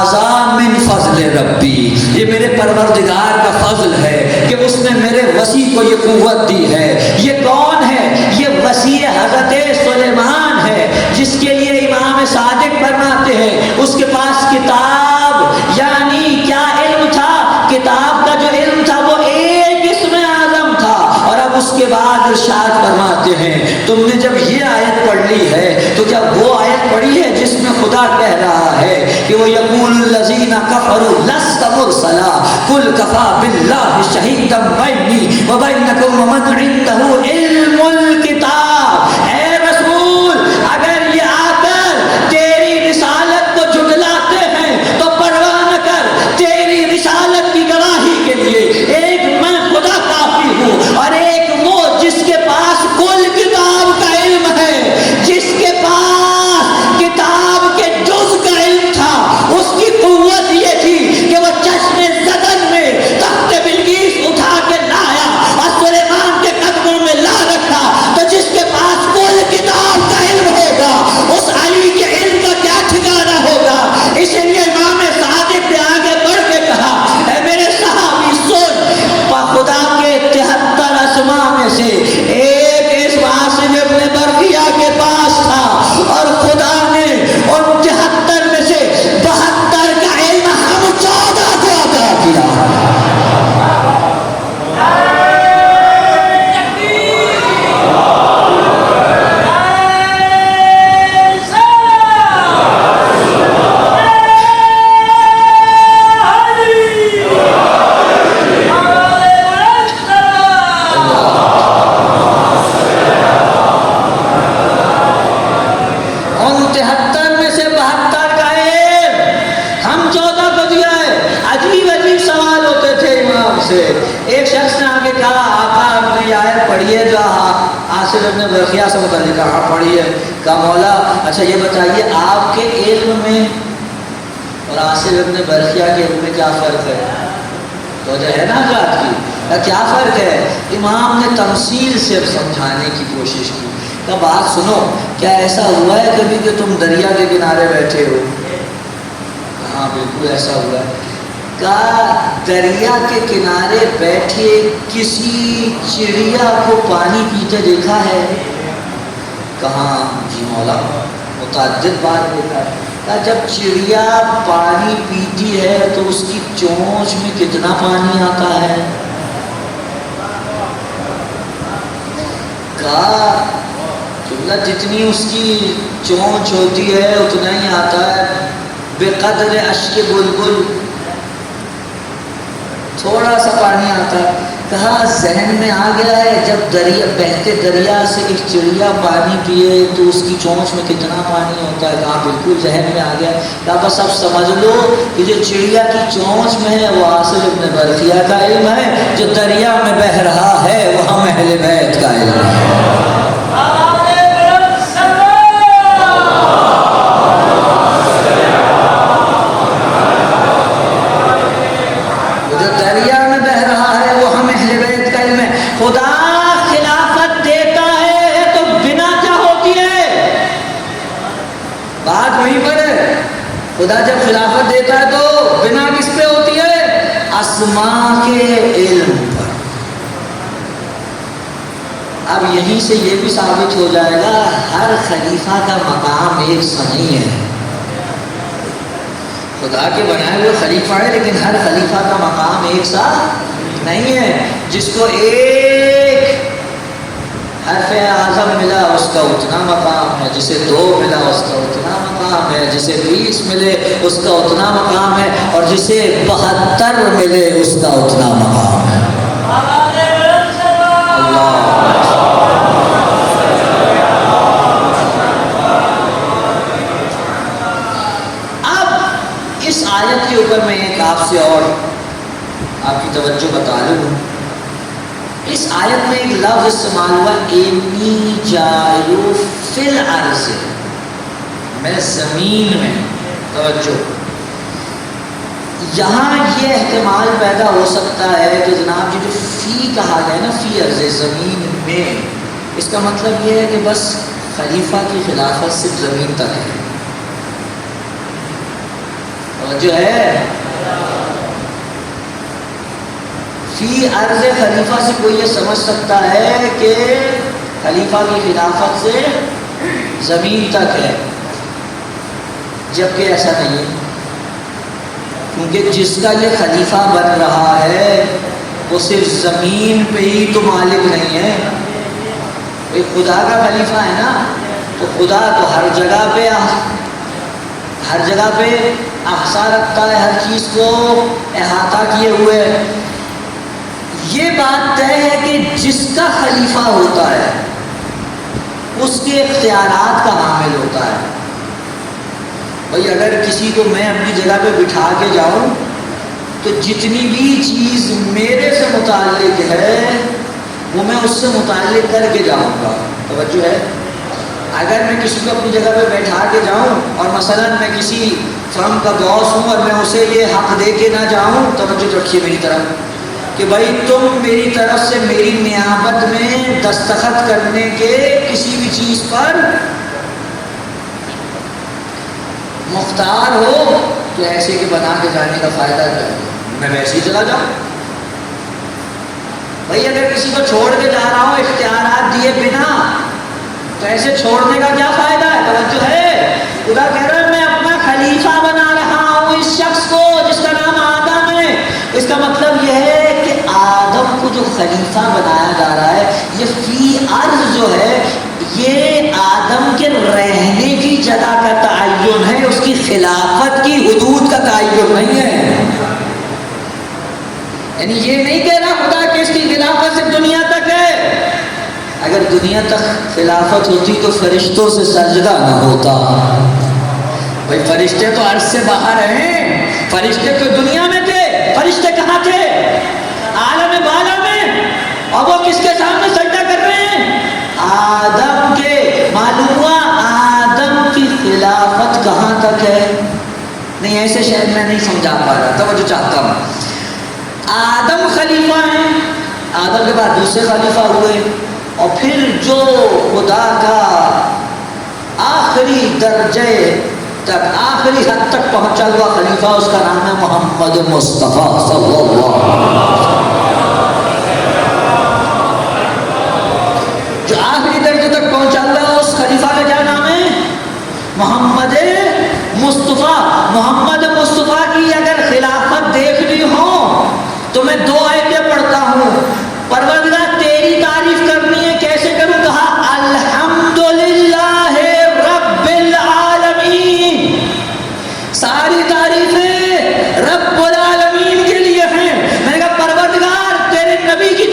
ھذا من فضل ربی، یہ میرے پروردگار کا فضل ہے کہ اس نے میرے وسیع کو یہ قوت دی ہے۔ یہ کون ہے؟ یہ وسیع حضرت سلیمان ہے، جس کے لیے امام صادق فرماتے ہیں اس کے پاس کتاب یعنی کیا علم تھا؟ کتاب کا جو علم تھا وہ ایک اسم اعظم تھا۔ اور اب اس کے بعد ارشاد فرماتے ہیں تم نے جب یہ آیت پڑھ لی ہے تو کیا وہ آیت پڑھی ہے جس میں خدا کہہ رہا ہے کہ وہ یقول الذین کفروا لست مرسلا قل کفی باللہ شہیدا بینی وبینکم ومن عنده علم الکتاب۔ اے رسول اگر یہ آ کر تیری رسالت کو جھٹلاتے ہیں تو پرواہ نہ کر، تیری رسالت کی گواہی کے لیے ایک میں خدا کافی ہوں، اور ایک وہ جس کے پاس کل کتاب کا علم ہے، جس کے پاس کتاب کے جز کا علم تھا، اس کی قوت یہ تھی کہ وہ چشم زدن میں تخت بلقیس اٹھا کے لایا اور سلیمان کے قدموں میں لا رکھا۔ تو جس کے پاس کل کتاب کا علم ہوگا اس علی کے علم کا کیا ٹھکانہ ہوگا؟ اسی لیے امام صادق نے آگے بڑھ کے کہا اے میرے صحابی سن، خدا کے 73 اسماء میں سے ایک اس عاصم ابن برقیہ کے پاس تھا، اور خدا نے ان 73 میں سے 72 کا علم ہم 14 کو عطا کیا۔ ایک شخص نے آگے کہا آقا آپ نے یہ آیت پڑھی ہے جو عاصم ابن برقیہ سے متعلق، کہا پڑھی ہے۔ کہا مولا اچھا یہ بتائیے آپ کے علم میں اور عاصم ابن برقیہ کے علم میں کیا فرق ہے؟ تو جو ہے نا حضرات کی کیا فرق ہے؟ امام نے تمثیل سے سمجھانے کی کوشش کی۔ کہا بات سنو، کیا ایسا ہوا ہے کبھی کہ تم دریا کے کنارے بیٹھے ہو؟ ہاں بالکل ایسا ہوا ہے۔ کہا دریا کے کنارے بیٹھے کسی چڑیا کو پانی پیتے دیکھا ہے؟ کہا جی مولا متعدد بار دیکھا ہے۔ کہا جب چڑیا پانی پیتی ہے تو اس کی چونچ میں کتنا پانی آتا ہے؟ کہا جتنی اس کی چونچ ہوتی ہے اتنا ہی آتا ہے، بے قدر اشک بلبل، تھوڑا سا پانی آتا ہے۔ کہا ذہن میں آ گیا ہے جب دریا بہتے دریا سے ایک چڑیا پانی پیے تو اس کی چونچ میں کتنا پانی ہوتا ہے؟ کہا بالکل ذہن میں آ گیا۔ کہا بس اب سمجھ لو کہ جو چڑیا کی چونچ میں ہے وہ عاصم ابن برقیہ کا علم ہے، جو دریا میں بہہ رہا ہے وہ ہم اہل بیت کا علم ہے۔ خدا خلافت دیتا ہے تو بنا کیا ہوتی ہے؟ بات وہیں پر ہے۔ خدا جب خلافت دیتا ہے تو بنا کس پہ ہوتی ہے؟ اسماء کے علم پر۔ اب یہیں سے یہ بھی ثابت ہو جائے گا ہر خلیفہ کا مقام ایک سا نہیں ہے۔ خدا کے بنائے ہوئے خلیفہ ہے لیکن ہر خلیفہ کا مقام ایک سا نہیں ہے۔ جس کو ایک حرف اعظم ملا اس کا اتنا مقام ہے، جسے 2 ملا اس کا اتنا مقام ہے، جسے 20 ملے اس کا اتنا مقام ہے، اور جسے 72 ملے اس کا اتنا مقام ہے۔ اب اس آیت کے اوپر میں ایک آپ سے اور آپ کی توجہ بتا لوں۔ اس آیت میں ایک لفظ استعمال ہوا انی جاعل فی الارض، میں زمین میں۔ توجہ، یہاں یہ احتمال پیدا ہو سکتا ہے کہ جناب جو فی کہا گیا نا، فی ارض، زمین میں، اس کا مطلب یہ ہے کہ بس خلیفہ کی خلافت صرف زمین تک ہے۔ توجہ ہے، فی عرض خلیفہ سے کوئی یہ سمجھ سکتا ہے کہ خلیفہ کی خلافت سے زمین تک ہے، جبکہ ایسا نہیں ہے، کیونکہ جس کا یہ خلیفہ بن رہا ہے وہ صرف زمین پہ ہی تو مالک نہیں ہے۔ ایک خدا کا خلیفہ ہے نا، تو خدا تو ہر جگہ پہ احاطہ رکھتا ہے، ہر چیز کو احاطہ کیے ہوئے۔ یہ بات طے ہے کہ جس کا خلیفہ ہوتا ہے اس کے اختیارات کا حامل ہوتا ہے۔ بھئی اگر کسی کو میں اپنی جگہ پہ بٹھا کے جاؤں تو جتنی بھی چیز میرے سے متعلق ہے وہ میں اس سے متعلق کر کے جاؤں گا۔ توجہ ہے، اگر میں کسی کو اپنی جگہ پہ بیٹھا کے جاؤں اور مثلا میں کسی فرم کا باس ہوں اور میں اسے یہ حق دے کے نہ جاؤں، توجہ رکھیے میری طرف، کہ بھائی تم میری طرف سے میری نیابت میں دستخط کرنے کے کسی بھی چیز پر مختار ہو، تو ایسے کہ بنا کے جانے کا فائدہ کیا ہے؟ میں ویسے ہی چلا جاؤں۔ بھائی اگر کسی کو چھوڑ کے جا رہا ہوں اختیارات دیے بنا، تو ایسے چھوڑنے کا کیا فائدہ ہے؟ توجہ ہے، خدا کہہ رہا ہے میں اپنا خلیفہ بنا رہا ہوں اس شخص کو جس کا نام آدم ہے۔ اس کا مطلب یہ ہے کہ آدم کو جو خلیفہ بنایا جا رہا ہے، یہ فی عرض جو ہے یہ آدم کے رہنے کی جگہ کا تعین ہے، اس کی خلافت کی حدود کا تعین نہیں ہے۔ یعنی یہ نہیں کہہ رہا خدا کہ اس کی خلافت صرف دنیا تک ہے۔ اگر دنیا تک خلافت ہوتی تو فرشتوں سے سجدہ نہ ہوتا۔ بھائی فرشتے تو عرش سے باہر ہیں، فرشتے تو دنیا میں تھے، فرشتے کہاں تھے؟ عالم بالا میں، اور وہ کس کے سامنے سجدہ کر رہے ہیں؟ آدم کے۔ معلوم ہوا آدم کی خلافت کہاں تک ہے؟ نہیں ایسے شاید میں نہیں سمجھا پا رہا، توجہ چاہتا ہوں۔ آدم خلیفہ ہیں، آدم کے بعد دوسرے خلیفہ ہوئے، اور پھر جو خدا کا آخری درجے تک، آخری حد تک پہنچا ہوا خلیفہ، اس کا نام ہے محمد مصطفیٰ صلی اللہ علیہ وسلم۔ جو آخری درجے تک پہنچا ہوا اس خلیفہ کا کیا نام ہے؟ محمد مصطفیٰ۔ محمد مصطفیٰ کی اگر خلافت دیکھنی ہو تو میں 2 آیتیں پڑھتا ہوں۔ پروردگار تیری تعریف کرنی ہے، کیسے کروں؟ کہا الحمدللہ رب العالمین، ساری تعریفیں رب العالمین کے لیے ہیں۔ میں نے کہا پروردگار تیرے نبی کی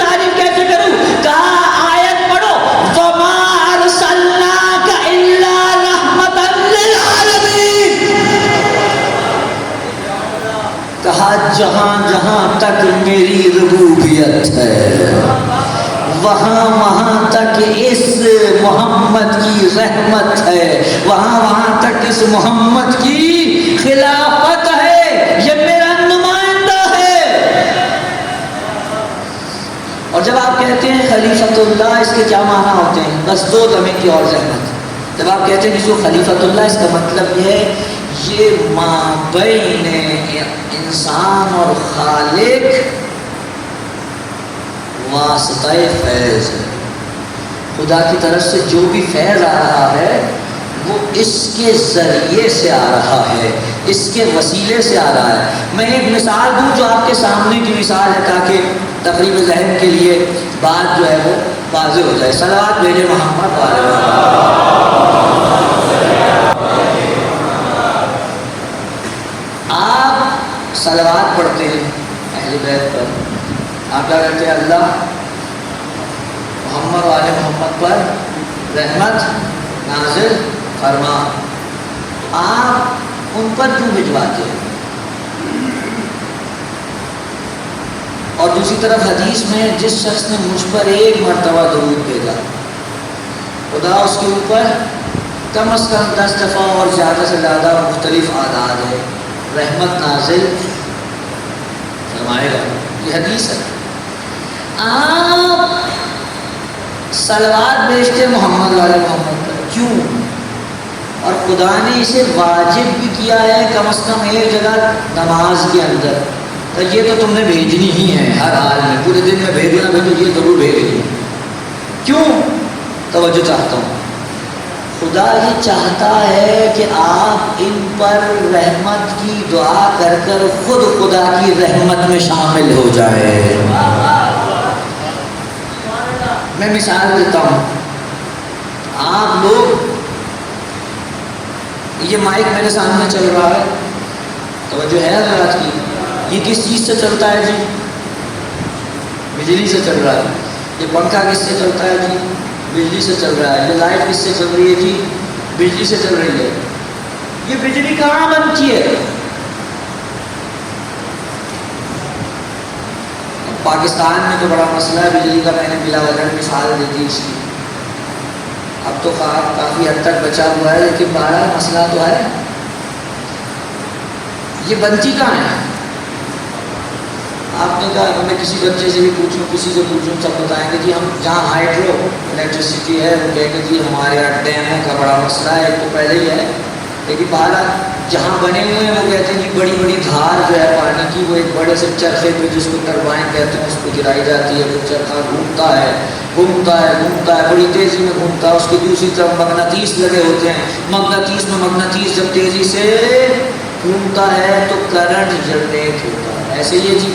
تک میری ربوبیت ہے، وہاں تک اس محمد کی رحمت ہے، وہاں تک اس محمد کی خلافت ہے، یہ میرا نمائندہ ہے۔ اور جب آپ کہتے ہیں خلیفۃ اللہ، اس کے کیا معنی ہوتے ہیں؟ بس دو دمے کی اور زحمت۔ جب آپ کہتے ہیں کہ جو خلیفۃ اللہ، اس کا مطلب یہ ہے یہ مابین انسان اور خالق واسطہ فیض ہے۔ خدا کی طرف سے جو بھی فیض آ رہا ہے وہ اس کے ذریعے سے آ رہا ہے، اس کے وسیلے سے آ رہا ہے۔ میں ایک مثال دوں جو آپ کے سامنے کی مثال ہے، تاکہ تقریب ذہن کے لیے بات جو ہے وہ واضح ہو جائے۔ صلوات بھیجے محمد والے محمد۔ آپ صلوات پڑھتے ہیں اہل بیت پر، آپ کیا کہتے ہیں؟ اللہ محمد والے محمد پر رحمت نازل فرما۔ آپ ان پر کیوں بھجواتے ہیں؟ اور دوسری طرف حدیث میں جس شخص نے مجھ پر ایک مرتبہ درود بھیجا، خدا اس کے اوپر کم از کم 10 دفعہ اور زیادہ سے زیادہ مختلف اعداد ہے رحمت نازل فرمائے گا۔ یہ حدیث ہے۔ آپ صلوات بھیجتے محمد والے محمد پر، کیوں؟ اور خدا نے اسے واجب بھی کیا ہے کم از کم ایک جگہ نماز کے اندر، تو یہ تو تم نے بھیجنی ہی ہے ہر حال میں، پورے دن میں بھیجو نہ بھیجو یہ ضرور بھیجنی۔ کیوں؟ توجہ چاہتا ہوں، خدا یہ چاہتا ہے کہ آپ ان پر رحمت کی دعا کر کر خود خدا کی رحمت میں شامل ہو جائے۔ میں مثال دیتا ہوں، آپ لوگ، یہ مائک میرے سامنے چل رہا ہے، توجہ ہے حضرات کی، یہ کس چیز سے چلتا ہے جی؟ بجلی سے چل رہا ہے۔ یہ پنکھا کس سے چلتا ہے جی؟ بجلی سے چل رہا ہے۔ یہ لائٹ کس سے چل رہی ہے جی؟ بجلی سے چل رہی ہے۔ یہ بجلی کہاں بنتی ہے؟ پاکستان میں تو بڑا مسئلہ ہے بجلی کا، میں نے بلا وجہ مثال دی تھی اس کی، اب تو کافی حد تک بچا ہوا ہے، لیکن بہرحال مسئلہ تو ہے۔ یہ بنتی کہاں ہے؟ آپ نے کہا میں کسی بچے سے بھی پوچھوں، کسی سے پوچھوں، سب بتائیں گے جی ہم جہاں ہائیڈرو الیکٹریسٹی ہے وہ کہیں گے جی ہمارے یہاں ڈیموں کا بڑا مسئلہ ہے، ایک تو پہلے ہی ہے، لیکن بہرحال جہاں بنے ہوئے ہیں وہ کہتے ہیں کہ بڑی بڑی دھار جو ہے پانی کی وہ ایک بڑے سے چرخے پہ جس کو ٹربائن کہتے ہیں اس کو گرائی جاتی ہے، وہ چرخہ گھومتا ہے گھومتا ہے گھومتا ہے، بڑی تیزی میں گھومتا ہے، اس کی دوسری طرف مغناطیس لگے ہوتے ہیں، مغناطیس جب تیزی سے گھومتا ہے تو کرنٹ جنریٹ ہوتا ہے۔ ایسے ہی ہے جی،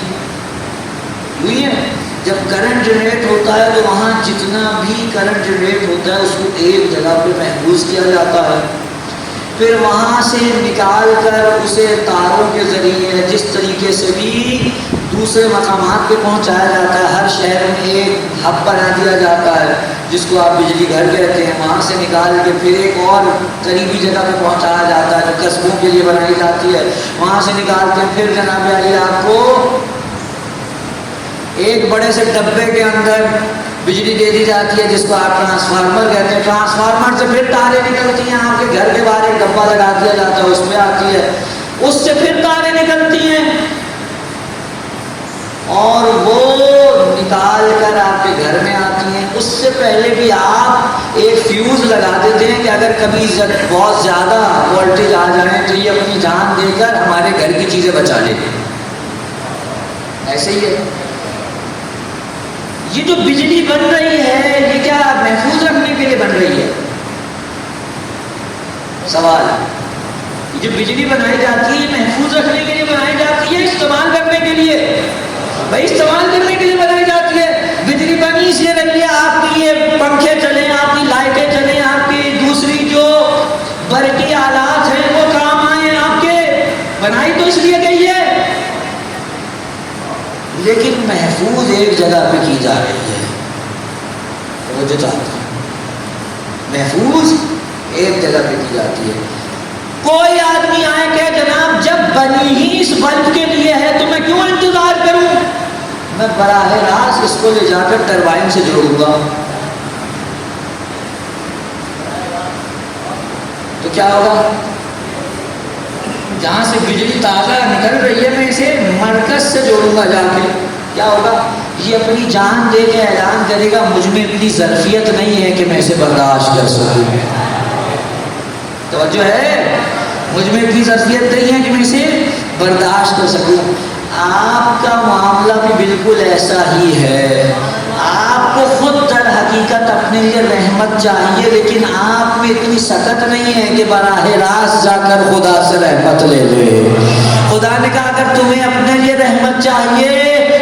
ہوئی ہے، جب کرنٹ جنریٹ ہوتا ہے تو وہاں جتنا بھی کرنٹ جنریٹ ہوتا ہے اس کو ایک جگہ پہ محفوظ کیا جاتا ہے، پھر وہاں سے نکال کر اسے تاروں کے ذریعے جس طریقے سے بھی دوسرے مقامات پہ پہنچایا جاتا ہے، ہر شہر میں ایک ہب بنا دیا جاتا ہے جس کو آپ بجلی گھر کہتے ہیں، وہاں سے نکال کے پھر ایک اور قریبی جگہ پہ پہنچایا جاتا ہے جو قصبوں کے لیے بنائی جاتی ہے، وہاں سے نکال کے پھر جناب علی آپ کو ایک بڑے سے ڈبے کے اندر بجلی دے دی جاتی ہے جس کو آپ ٹرانسفارمر کہتے ہیں، ٹرانسفارمر سے پھر تاریں نکلتی ہیں، آپ کے گھر کے باہر ایک ڈبہ لگا دیا جاتا ہے، اس میں آتی ہے، اس سے پھر تاریں نکلتی ہیں اور وہ نکال کر آپ کے گھر میں آتی ہیں۔ اس سے پہلے بھی آپ ایک فیوز لگا دیتے ہیں کہ اگر کبھی بہت زیادہ وولٹیج آ جائیں تو یہ اپنی جان دے کر ہمارے گھر کی چیزیں بچا لے۔ ایسے ہی ہے، یہ جو بجلی بن رہی ہے یہ کیا محفوظ رکھنے کے لیے بن رہی ہے؟ سوال، یہ جو بجلی بنائی جاتی ہے محفوظ رکھنے کے لیے بنائی جاتی ہے، استعمال کرنے کے لیے؟ بھائی استعمال کرنے کے لیے بنائی جاتی ہے۔ بجلی بنی اس لیے رہی ہے آپ کی یہ پنکھے چلیں، آپ کی لائٹیں چلیں، آپ کی دوسری جو برقی آلات ہیں وہ کام آئیں، آپ کے بنائی تو اس لیے گئی ہے، لیکن محفوظ ایک جگہ پہ کی جا رہی ہے۔ وہ جو چاہتا ہے محفوظ ایک جگہ پہ کی جاتی ہے۔ کوئی آدمی آئے کہ جناب جب بنی ہی اس بلب کے لیے ہے تو میں کیوں انتظار کروں، میں براہ راست اس کو لے جا کر ٹربائن سے جوڑوں گا، تو کیا ہوگا؟ جہاں سے بجلی تازہ نکل رہی ہے میں اسے مرکز سے جوڑوں گا جا کے، کیا ہوگا؟ یہ اپنی جان دے کے اعلان کرے گا مجھ میں اتنی ظرفیت نہیں ہے کہ میں اسے برداشت کر سکوں، توجہ ہے، مجھ میں اتنی ظرفیت نہیں ہے کہ میں اسے برداشت کر سکوں۔ آپ کا معاملہ بھی بالکل ایسا ہی ہے، آپ کو خود در حقیقت اپنے لیے رحمت چاہیے، لیکن آپ میں اتنی سخت نہیں ہے کہ براہ راست جا کر خدا سے رحمت لے لے۔ خدا نے کہا اگر تمہیں اپنے لیے رحمت چاہیے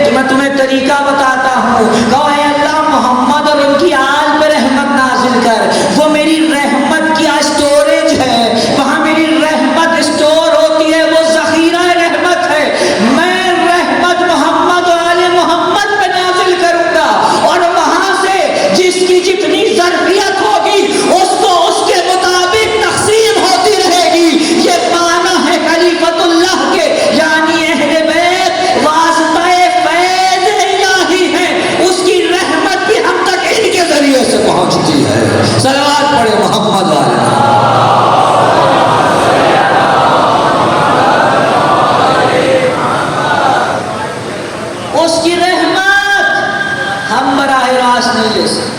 تو میں تمہیں طریقہ بتاتا ہوں، کہو اے اللہ محمد اور ان کی آل پہ رحمت نازل کر، وہ میری رحمت کی اسٹوریج ہے، وہاں میری رحمت اسٹور ہوتی ہے، وہ ذخیرہ رحمت ہے، میں رحمت محمد اور آل محمد پہ نازل کروں گا، اور وہاں سے جس کی جتنی ظرفیت ہوگی اس کو اس کے مطابق تقسیم ہوتی رہے گی۔ یہ معنی ہے خلیفۃ اللہ کے، یعنی اہل بیت واسطہ فیض الہی ہے، اس کی رحمت بھی ہم تک ان کے ذریعے سے پہنچتی ہے۔ صلوات پڑھے محمد والے، اس کی رحمت ہم براہ راست نہیں لے سکتے۔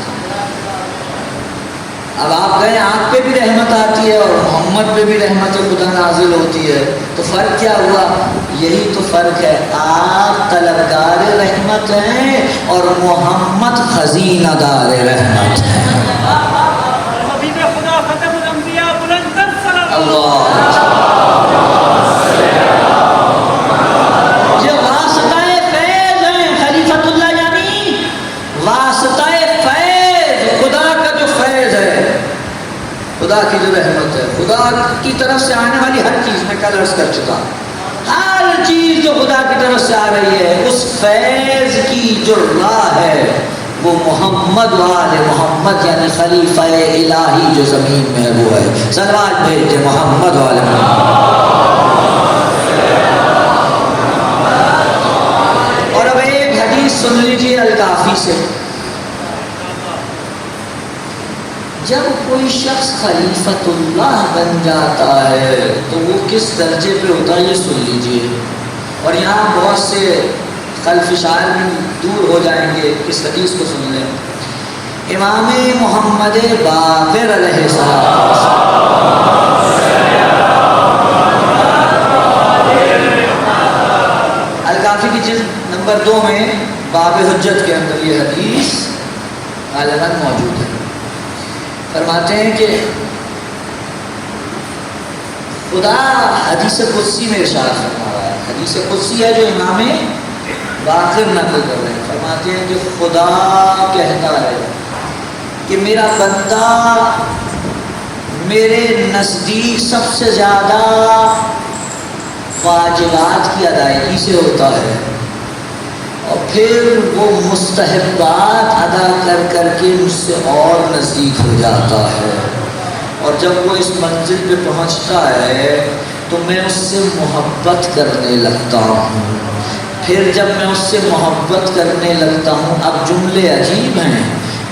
اب آپ کہیں آپ پہ بھی رحمت آتی ہے اور محمد پہ بھی رحمت خدا نازل ہوتی ہے، تو فرق کیا ہوا؟ یہی تو فرق ہے، آپ طلبگار رحمت ہیں اور محمد خزینہ دار رحمت ہے۔ حبیب خدا ختم الانبیاء بلندر صلی اللہ یہ واسطہ فیض ہیں، خلیفۃ اللہ یعنی واسطہ فیض، خدا کا جو فیض ہے، خدا کی جو رحمت ہے، خدا کی طرف سے آنے والی ہر چیز، میں کل عرض کر چکا، ہر چیز جو خدا کی طرف سے آ رہی ہے اس فیض کی جو راہ ہے وہ محمد والے محمد یعنی خلیفہ الہی جو زمین میں ہے وہ ہے۔ صلوات بھیجے محمد والے اور اب ایک حدیث سن لیجیے الکافی سے، جب کوئی شخص خلیفۃ اللہ بن جاتا ہے تو وہ کس درجے پہ ہوتا ہے یہ سن لیجیے، اور یہاں بہت سے خلفشار بھی دور ہو جائیں گے، اس حدیث کو سن لیں۔ امام محمد باقر علیہ السلام الکافی کی جلد نمبر 2 میں باب حجت کے اندر یہ حدیث غالباً موجود ہے، فرماتے ہیں کہ خدا حدیث قدسی میں ارشاد فرما رہا ہے، حدیث قدسی ہے جو امام باقر نقل کر رہے ہیں، فرماتے ہیں کہ خدا کہتا ہے کہ میرا بندہ میرے نزدیک سب سے زیادہ واجبات کی ادائیگی سے ہوتا ہے، اور پھر وہ مستحبات ادا کر کر کے مجھ سے اور نزدیک ہو جاتا ہے، اور جب وہ اس منزل پہ پہنچتا ہے تو میں اس سے محبت کرنے لگتا ہوں، پھر جب میں اس سے محبت کرنے لگتا ہوں، اب جملے عجیب ہیں،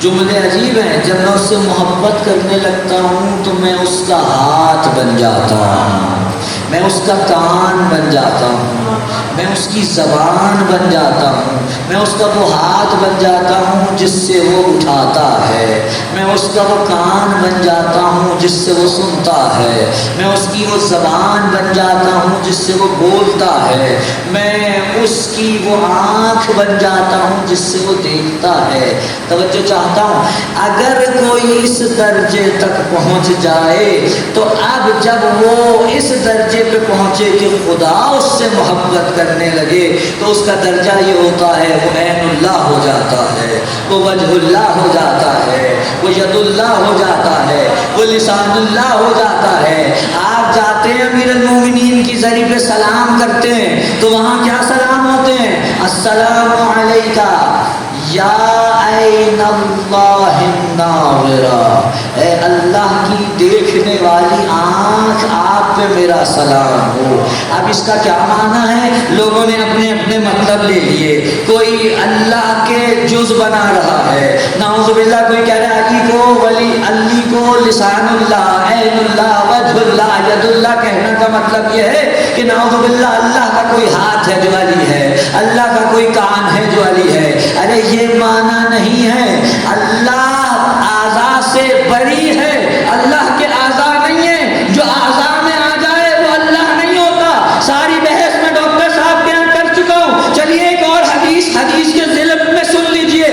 جملے عجیب ہیں، جب میں اس سے محبت کرنے لگتا ہوں تو میں اس کا ہاتھ بن جاتا ہوں، میں اس کا کان بن جاتا ہوں، میں اس کی زبان بن جاتا ہوں، میں اس کا وہ ہاتھ بن جاتا ہوں جس سے وہ اٹھاتا ہے، میں اس کا وہ کان بن جاتا ہوں جس سے وہ سنتا ہے، میں اس کی وہ زبان بن جاتا ہوں جس سے وہ بولتا ہے، میں اس کی وہ آنکھ بن جاتا ہوں جس سے وہ دیکھتا ہے۔ توجہ چاہتا ہوں، اگر کوئی اس درجے تک پہنچ جائے تو اب جب وہ اس درجے پہ پہنچے کہ خدا اس سے محبت کرنے لگے تو اس کا درجہ یہ ہوتا ہے وہ عین اللہ ہو جاتا ہے، وہ وجہ اللہ ہو جاتا ہے، وہ ید اللہ ہو جاتا ہے، وہ لسان اللہ ہو جاتا ہے۔ آپ جاتے ہیں امیر المومنین کی زری پہ سلام کرتے ہیں تو وہاں کیا سلام ہوتے ہیں؟ السلام علیکہ یا عین اللہ الناظرہ، اے اللہ کی دیکھنے والی آنکھ، آپ پہ پہ میرا سلام ہو۔ اب اس کا کیا معنی ہے؟ لوگوں نے اپنے اپنے مطلب لے لیے، کوئی اللہ کے جز بنا رہا ہے، نعوذ باللہ، کوئی کہہ رہا ہے علی کو ولی، علی کو لسان اللہ، عین اللہ، وجہ اللہ، ید اللہ کہنا کا مطلب یہ ہے کہ نعوذ باللہ اللہ کا کوئی ہاتھ ہے جو علی ہے، اللہ کا کوئی کان ہے جو علی ہے۔ ارے یہ معنی نہیں ہے، اللہ اعضاء سے بری ہے، اللہ کے اعضاء نہیں ہیں، جو اعضاء میں آ جائے وہ اللہ نہیں ہوتا۔ ساری بحث میں ڈاکٹر صاحب بیان کر چکا ہوں، چلیے ایک اور حدیث کے ضلع میں سن لیجئے۔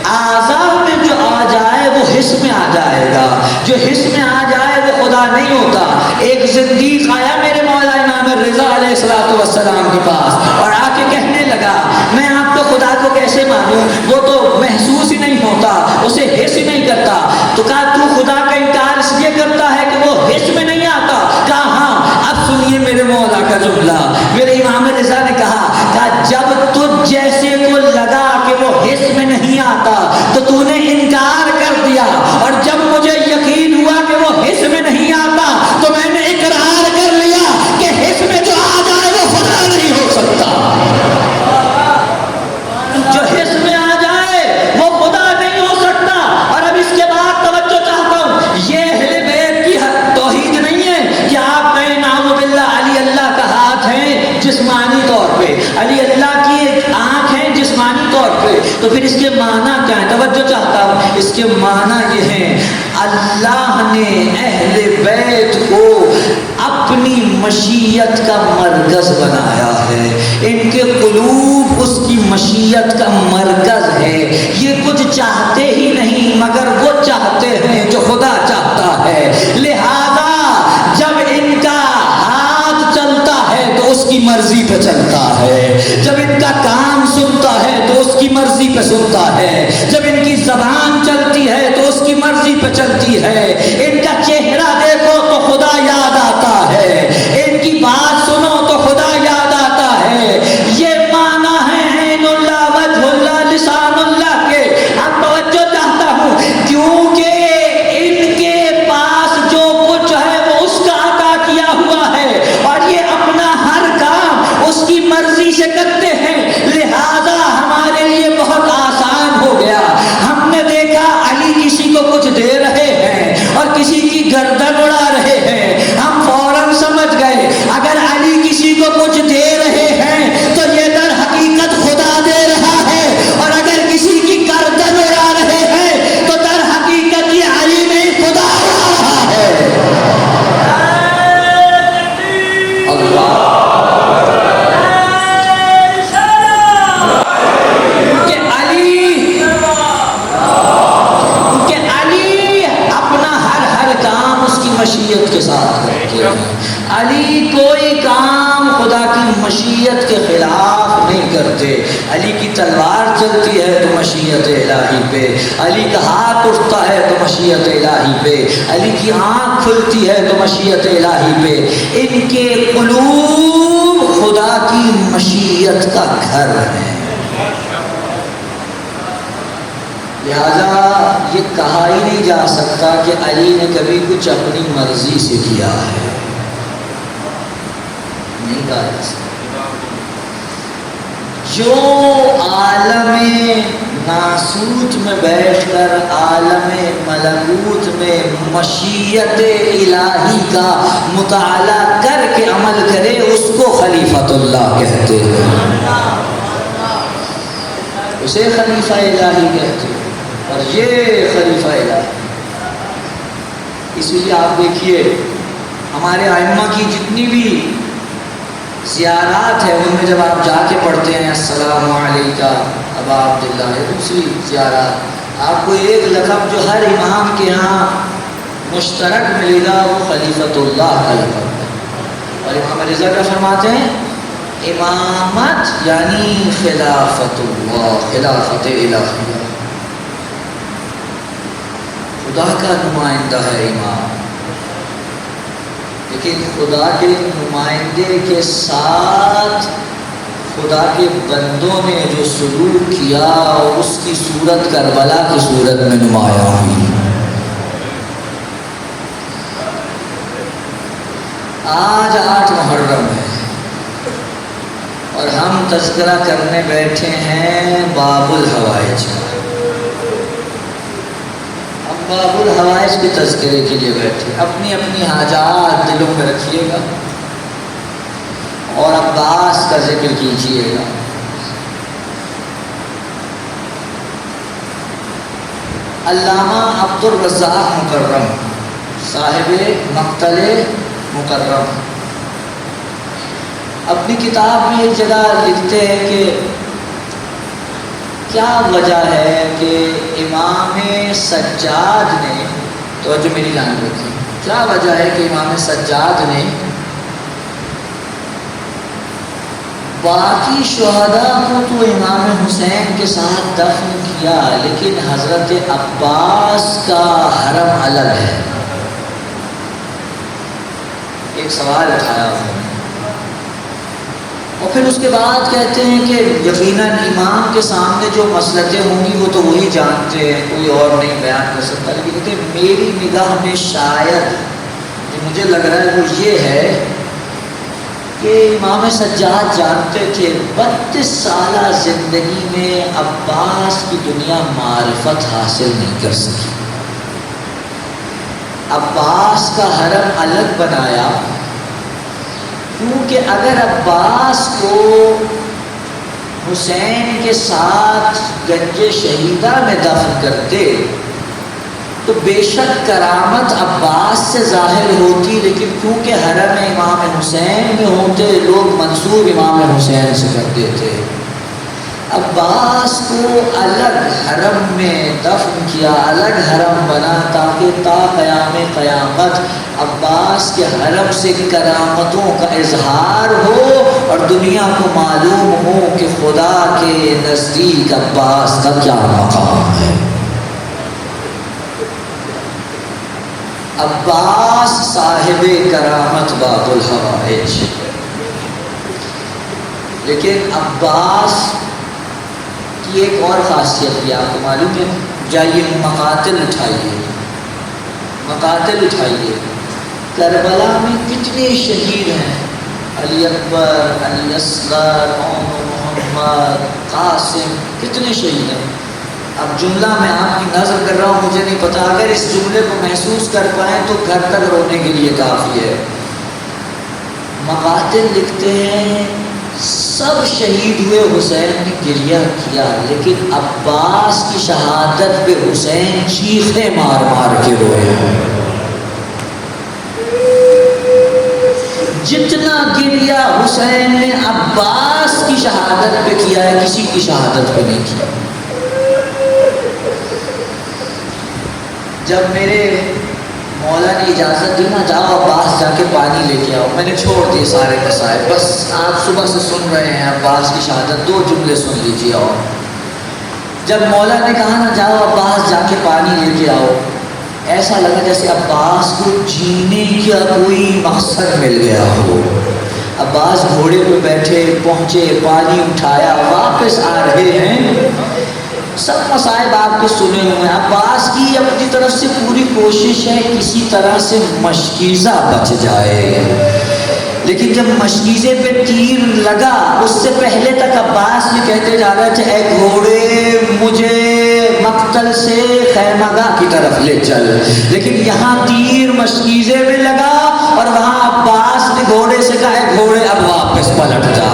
اعضاء میں جو آ جائے وہ حس میں آ جائے گا، جو حس میں آ جائے وہ خدا نہیں ہوتا۔ ایک زندیق آیا میرے مولا امام رضا علیہ السلام کے پاس اور آ کے کہنے لگا میں آپ کو خدا کو کیسے مانوں، وہ تو محسوس ہی نہیں ہوتا، اسے حس ہی نہیں کرتا۔ تو کہا تو خدا کا انکار اس لیے کرتا ہے کہ وہ حس میں نہیں آتا؟ کہا ہاں۔ اب سنیے میرے مولا کا جملہ، میرے امام رضا نے کہا جب تجھ جیسے کو لگا کہ وہ حس میں نہیں آتا تو تو نے انکار کر دیا، اور جب مجھے یقین ہوا کہ وہ حس میں نہیں آتا تو میں نے اقرار کر لیا کہ حس میں جو آ جائے وہ خدا نہیں ہو سکتا، جو حس میں آ جائے وہ خدا نہیں ہو سکتا۔ اور اب اس کے بعد توجہ چاہتا ہوں، یہ اہل بیت کی توحید نہیں ہے کہ آپ کہیں نعوذ باللہ علی اللہ کا ہاتھ ہے جسمانی طور پہ، علی اللہ کی آنکھ ہے جسمانی طور پہ، تو پھر اس کے معنی کیا ہے؟ توجہ چاہتا ہوں، اس کے معنی یہ ہیں اللہ نے اہل بیت کو اپنی مشیت کا مرکز بنایا ہے، ان کے قلوب اس کی مشیت کا مرکز ہے، یہ کچھ چاہتے ہی نہیں مگر وہ چاہتے ہیں جو خدا چاہتا ہے، لہذا جب ان کا ہاتھ چلتا ہے تو اس کی مرضی پہ چلتا ہے، جب ان کا کان سنتا ہے تو اس کی مرضی پہ سنتا ہے، جب ان کی زبان چلتی ہے تو اس کی مرضی پہ چلتی ہے، ان کا چہرہ دیکھو تو خدا یاد آتا ہے، ان کی بات سنو تو خدا یاد آتا ہے۔ یہ معنی ہے عین اللہ، وجہ اللہ، لسان اللہ کے۔ اب توجہ چاہتا ہوں، کیونکہ ان کے پاس جو کچھ ہے وہ اس کا عطا کیا ہوا ہے اور یہ اپنا ہر کام اس کی مرضی سے کرتے ہیں، لہذا ہمارے لیے بہت آسان ہو گیا۔ ہم نے دیکھا علی کسی کو کچھ دے رہے ہیں اور کسی کی گردن اڑا رہے ہیں، ہم فوراً سمجھ گئے اگر علی کسی کو کچھ دے رہے ہیں تو یہ در حقیقت خدا دے رہا ہے، اور اگر کسی کی گردن اڑا رہے ہیں تو در حقیقت یہ علی نہیں خدا اڑا رہا ہے۔ اللہ مشیت کے ساتھ کرتے ہیں، علی کوئی کام خدا کی مشیت کے خلاف نہیں کرتے۔ علی کی تلوار چلتی ہے تو مشیت الہی پہ، علی کا ہاتھ اٹھتا ہے تو مشیت الہی پہ، علی کی آنکھ کھلتی ہے تو مشیت الہی پہ۔ ان کے قلوب خدا کی مشیت کا گھر ہے، لہذا یہ کہا ہی نہیں جا سکتا کہ علی نے کبھی کچھ اپنی مرضی سے کیا ہے، نہیں کہا جا سکتا۔ جو عالم ناسوت میں بیٹھ کر عالم ملکوت میں مشیت الہی کا مطالعہ کر کے عمل کرے اس کو خلیفۃ اللہ کہتے ہیں، اسے خلیفہ الہی کہتے ہیں، اور یہ خلیفہ الہی۔ اسی لیے آپ دیکھیے ہمارے ائمہ کی جتنی بھی زیارات ہیں ان میں جب آپ جا کے پڑھتے ہیں السلام علیکہ ابا عبداللہ، دوسری زیارات، آپ کو ایک لقب جو ہر امام کے ہاں مشترک ملے گا وہ خلیفۃ اللہ کا لقب ہے۔ اور امام رضا کیا فرماتے ہیں؟ امامت یعنی خلافت اللہ، خلافت الہیہ، خدا کا نمائندہ ہے امام، لیکن خدا کے نمائندے کے ساتھ خدا کے بندوں نے جو سلوک کیا اس کی صورت کربلا کی صورت میں نمایاں ہوئی۔ آج 8 محرم ہے اور ہم تذکرہ کرنے بیٹھے ہیں باب الحوائج کا۔ ہم باب الحوائج کے تذکرے کے لیے بیٹھے، اپنی اپنی حاجات دلوں میں رکھیے گا اور عباس کا ذکر کیجیے گا۔ علامہ عبد الرزاق مکرم صاحب مقتل مکرم اپنی کتاب میں ایک جگہ لکھتے ہیں کہ کیا وجہ ہے کہ امام سجاد نے، توجہ میری جان رکھی، کیا وجہ ہے کہ امام سجاد نے باقی شہداء کو تو امام حسین کے ساتھ دفن کیا لیکن حضرت عباس کا حرم الگ ہے؟ ایک سوال اٹھایا انہوں نے، اور پھر اس کے بعد کہتے ہیں کہ یقیناً امام کے سامنے جو مسلطیں ہوں گی وہ تو وہی جانتے ہیں، کوئی اور نہیں بیان کر سکتا، لیکن کہتے ہیں میری نگاہ میں شاید جو مجھے لگ رہا ہے وہ یہ ہے کہ امام سجاد جانتے تھے 32 سالہ زندگی میں عباس کی دنیا معرفت حاصل نہیں کر سکی، عباس کا حرم الگ بنایا کیونکہ اگر عباس کو حسین کے ساتھ گنج شہیدہ میں دفن کرتے تو بے شک کرامت عباس سے ظاہر ہوتی، لیکن کیونکہ حرم امام حسین میں ہوتے لوگ منسوب امام حسین سے کر دیتے، عباس کو الگ حرم میں دفن کیا، الگ حرم بنا تاکہ تا قیام قیامت عباس کے حرم سے کرامتوں کا اظہار ہو اور دنیا کو معلوم ہو کہ خدا کے نزدیک عباس کا کیا مقام ہے۔ عباس صاحب کرامت باب الحوائج، لیکن عباس کی ایک اور خاصیت بھی آپ کو معلوم ہے، جائیے مقاتل اٹھائیے، مقاتل اٹھائیے، کربلا میں کتنے شہید ہیں، علی اکبر، علی اصغر، عمر محمد، قاسم، کتنے شہید ہیں۔ اب جملہ میں آپ کی نظر کر رہا ہوں، مجھے نہیں پتا، اگر اس جملے کو محسوس کر پائیں تو گھر تک رونے کے لیے کافی ہے۔ مقاتل لکھتے ہیں سب شہید ہوئے، حسین نے گریہ کیا لیکن عباس کی شہادت پہ حسین چیخیں مار مار کے روئے ہیں۔ جتنا گریہ حسین نے عباس کی شہادت پہ کیا ہے کسی کی شہادت پہ نہیں کیا۔ جب میرے مولا نے اجازت دی نا جاؤ عباس جا کے پانی لے کے آؤ، میں نے چھوڑ دیے سارے مسائل، بس آپ صبح سے سن رہے ہیں عباس کی شہادت، 2 جملے سن لیجیے۔ اور جب مولا نے کہا نا جاؤ عباس جا کے پانی لے کے آؤ، ایسا لگا جیسے عباس کو جینے کا کوئی مقصد مل گیا ہو۔ عباس گھوڑے پہ بیٹھے پہنچے، پانی اٹھایا، واپس آ رہے ہیں، سب مصائب آپ کے سنے ہوئے ہیں۔ عباس کی اپنی طرف سے پوری کوشش ہے کسی طرح سے مشکیزہ بچ جائے، لیکن جب مشکیزے پہ تیر لگا اس سے پہلے تک عباس نے کہتے جا رہے تھے اے گھوڑے مجھے مقتل سے خیمہ گاہ کی طرف لے چل، لیکن یہاں تیر مشکیزے میں لگا اور وہاں عباس نے گھوڑے سے کہا اے گھوڑے اب واپس پلٹ جا۔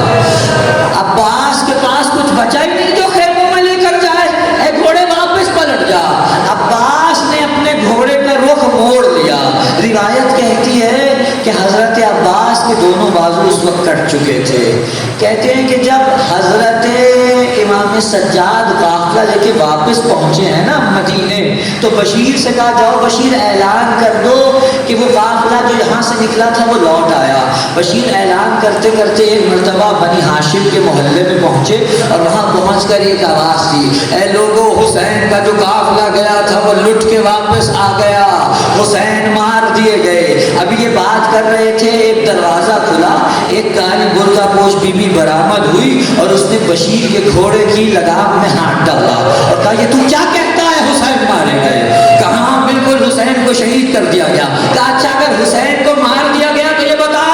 عباس کے پاس کچھ بچا ہی نہیں جو خیموں میں لے کر جائے، اے گھوڑے واپس پلٹ جا۔ عباس نے اپنے گھوڑے کا رخ موڑ لیا۔ روایت کہتی ہے کہ حضرت عباس کے دونوں بازو اس وقت کٹ چکے تھے۔ کہتے ہیں کہ جب حضرت امام سجاد قافلہ لے کے واپس پہنچے ہیں نا مدینے، تو بشیر سے کہا جاؤ بشیر اعلان کر دو کہ وہ قافلہ جو یہاں سے نکلا تھا وہ لوٹ آیا۔ بشیر اعلان کرتے کرتے ایک مرتبہ بنی ہاشم کے محلے میں پہنچے اور وہاں پہنچ کر ایک آواز دی اے لوگو حسین کا جو قافلہ گیا تھا وہ لٹ کے واپس آ گیا، حسین مار دیے گئے۔ ابھی یہ بات کر رہے تھے ایک دروازہ کھلا، ایک کالی برقع پوش بی بی برآمد ہوئی اور اس نے بشیر کے گھوڑے کی لگام میں ہاتھ ڈالا اور کہا یہ تو کیا کہتا ہے حسین مارے گئے؟ کہا بالکل حسین کو شہید کر دیا گیا۔ کہا اچھا اگر حسین کو مار دیا گیا تو یہ بتا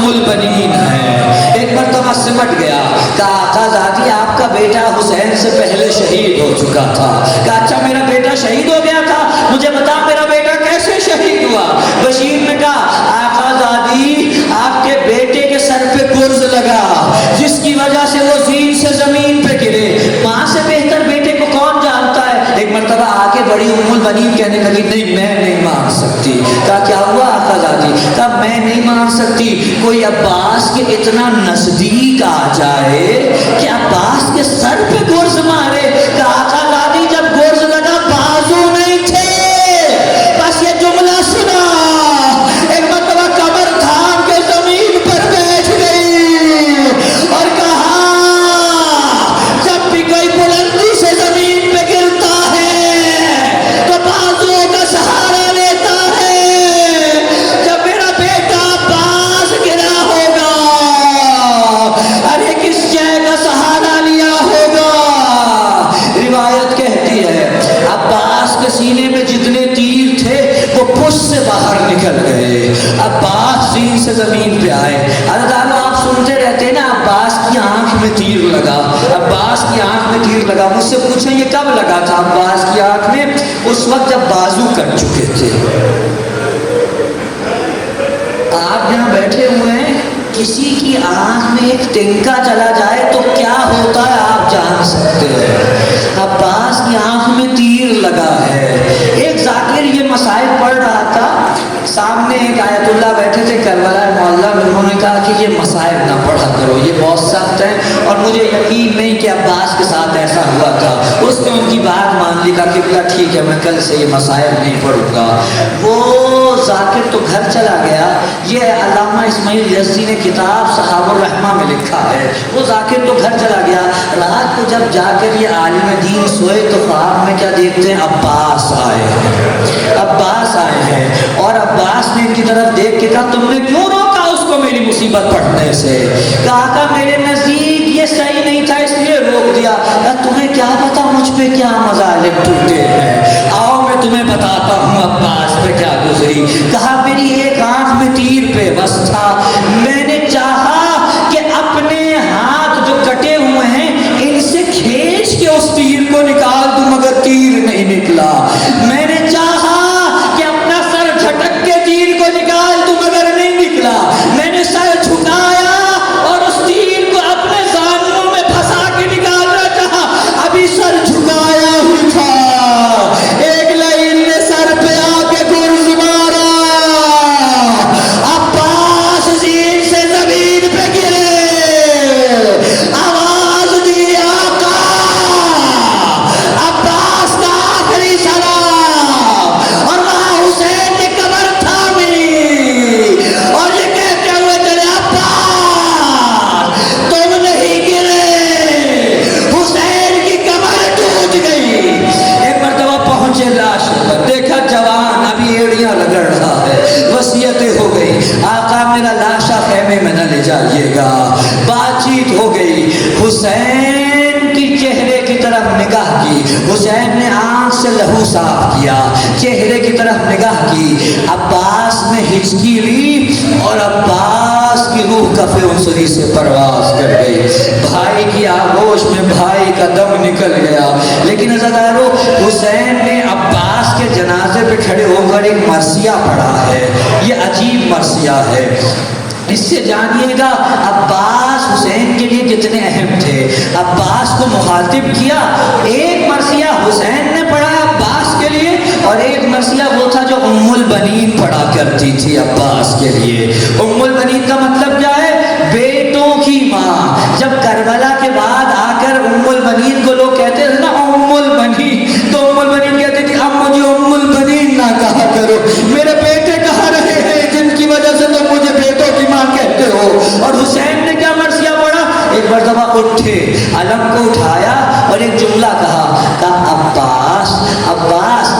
ام البنین ہیں۔ ایک مرتبہ سمٹ گیا، کہا آقا ذاتی آپ کا بیٹا حسین سے پہلے شہید ہو چکا تھا۔ کہا اچھا میرا بیٹا شہید ہو گیا تھا، مجھے بتا میرا بیٹا کیسے شہید ہوا؟ بشیر نے کہا آقا زادی آپ کے بیٹے کے سر پہ گرز لگا جس کی وجہ سے وہ زین سے زمین پہ گرے۔ ماں سے بہتر بیٹے کو کون جانتا ہے؟ ایک مرتبہ آگے بڑی ام البنین کہنے لگی نہیں میں نہیں مان سکتی۔ کہا کیا ہوا آقا زادی؟ کہا میں نہیں مان سکتی کوئی عباس کے اتنا نزدیک آ جائے کہ عباس کے سر پہ گرز مارے۔ کہا آقا زادی جب گرز لگا بازو نہیں تھے، بس یہ جملہ سنا، ایک مرتبہ کمر تھام کے زمین پر بیٹھ گئی اور کہا جب بھی کوئی بلندی سے زمین پہ گرتا ہے تو بازو کا سہارا لیتا ہے۔ جب میرا بیٹا عباس گرا ہوگا، ارے کس شے کا سہارا لیا ہوگا؟ روایت کہتی ہے عباس کے سینے میں جتنے تیر تھے وہ پش سے باہر نکل گئے۔ عباس زین سے زمین پہ آئے۔ حضرت آپ سنتے رہتے ہیں نا عباس کی آنکھ میں تیر لگا، عباس کی آنکھ میں تیر لگا۔ مجھ سے پوچھیں یہ کب لگا تھا عباس کی آنکھ میں؟ اس وقت جب بازو کٹ چکے تھے۔ آپ جہاں بیٹھے ہوئے ہیں کسی کی آنکھ میں ایک تنکا چلا جائے تو کیا ہوتا ہے آپ جان سکتے ہیں۔ عباس کی آنکھ میں تیر لگا ہے۔ ایک ذاکر یہ مسائل پڑھ رہا تھا، سامنے ایک آیت اللہ بیٹھے تھے کربلا معلیٰ میں، انہوں نے کہا کہ یہ مسائل نہ پڑھا کرو، یہ بہت سخت ہیں اور مجھے یقین نہیں کہ عباس کے ساتھ ایسا ہوا تھا۔ اس نے ان کی بات مان لی، کہا کہ ٹھیک ہے میں کل سے یہ مسائل نہیں پڑھوں گا۔ وہ ذاکر تو گھر چلا گیا۔ یہ علامہ اسماعیل یزدی نے کتاب صحاب الرحمہ میں لکھا ہے، وہ ذاکر تو گھر چلا گیا۔ رات کو جب جا کر یہ عالم دین سوئے تو خواب میں کیا دیکھتے ہیں؟ عباس آئے ہیں، عباس آئے ہیں اور عباس نے ان کی طرف دیکھ کے کہا تم نے کیوں روکا اس کو میری مصیبت پڑھنے سے؟ کہا کہ میرے نزدیک یہ صحیح نہیں تھا اس لیے روک دیا۔ کہا تمہیں کیا پتا مجھ پہ کیا مظالم ٹوٹے ہیں، آؤ میں تمہیں بتاتا ہوں عباس پہ کیا گزری۔ کہا میری ایک آنکھ میں تیر پہ بس تھا، میں نے چاہا کہ اپنے ہاتھ جو کٹے ہوئے ہیں ان سے کھینچ کے اس تیر کو نکال دوں مگر تیر نہیں نکلا۔ میں نے چاہا کہ اپنا سر جھٹک کے تیر کو نکال دوں مگر نہیں نکلا۔ میں نے سر جھکایا اور اس تیر کو اپنے زانوں میں پھنسا کے نکالنا چاہا، ابھی سر جھکایا ہی تھا ایک لائن نے سر پہ آ کے گرز مارا، عباس زین سے زمین پہ گرے، آواز دی آقا، عباس کا آخری سلام، اور وہاں حسین نے کمر تھامی اور یہ کہتے ہوئے چلے عباس تم نہیں گرے، حسین کی کمر ٹوٹ گئی۔ ایک مرتبہ پہنچے لاش پر، دیکھا جوان ابھی ایڑیاں رگڑ رہا ہے، وصیتیں ہو گئی آقا میرا لاشا خیمے میں نہ لے جائیے گا۔ بات چیت ہو گئی، حسین کی چہرے کی طرف نگاہ کی، حسین نے آنکھ سے لہو صاف کیا، چہرے کی طرف نگاہ کی، عباس نے ہچکی لی اور عباس کی روح کف انصری سے پرواز کر گئی۔ بھائی کی آغوش میں بھائی کا دم نکل گیا، لیکن عزادارو حسین نے عباس کے جنازے پہ کھڑے ہو کر ایک مرثیہ پڑھا ہے، یہ عجیب مرثیہ ہے۔ اس سے جانیے گا عباس حسین کے لیے کتنے اہم تھے۔ عباس کو مخاطب کیا، ایک مرثیہ حسین نے پڑھا عباس کے لیے اور ایک مرثیہ وہ تھا جو ام البنین پڑھا کرتی تھی عباس کے لیے۔ ام البنین کا مطلب کیا ہے؟ بیٹوں کی ماں۔ جب کربلا کے بعد آ کر ام البنین کو لوگ کہتے تھے نا ام البنین، تو ام البنین کہتے تھی اب مجھے ام البنین نہ کہا کرو، میرے بیٹے کہا رہے ہیں جن کی وجہ سے تم مجھے بیٹوں کی ماں کہتے ہو۔ اور حسین نے کیا مرثیہ پڑھا؟ ایک مرتبہ اٹھے، علم کو اٹھایا اور ایک جملہ کہا عباس عباس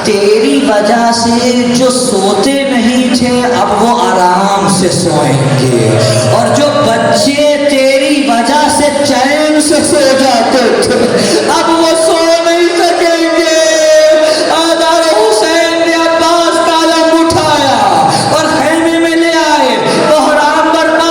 تیری وجہ سے جو سوتے نہیں تھے اب وہ آرام سے سوئیں گے، اور جو بچے تیری وجہ سے چین سے سو جاتے تھے اب وہ سو نہیں سکیں گے۔ آدار حسین نے عباس کا علم اٹھایا اور خیمے میں لے آئے، بحرام برپا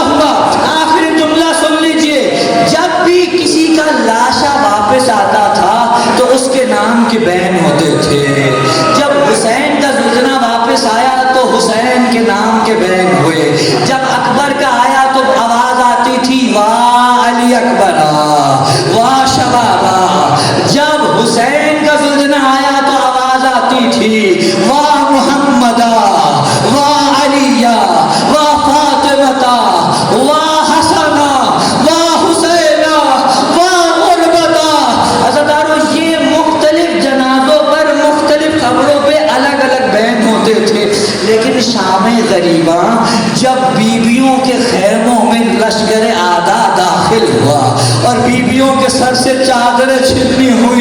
محمدا وا علیہ وا فاطمہ وا حسنا وا حسینا وا غربتا. عزیزانو یہ مختلف جنازوں پر مختلف قبروں پہ الگ الگ بیان ہوتے تھے، لیکن شام غریباں جب بیویوں کے خیموں میں لشکر آدھا داخل ہوا اور بیویوں کے سر سے چادریں چھنی ہوئی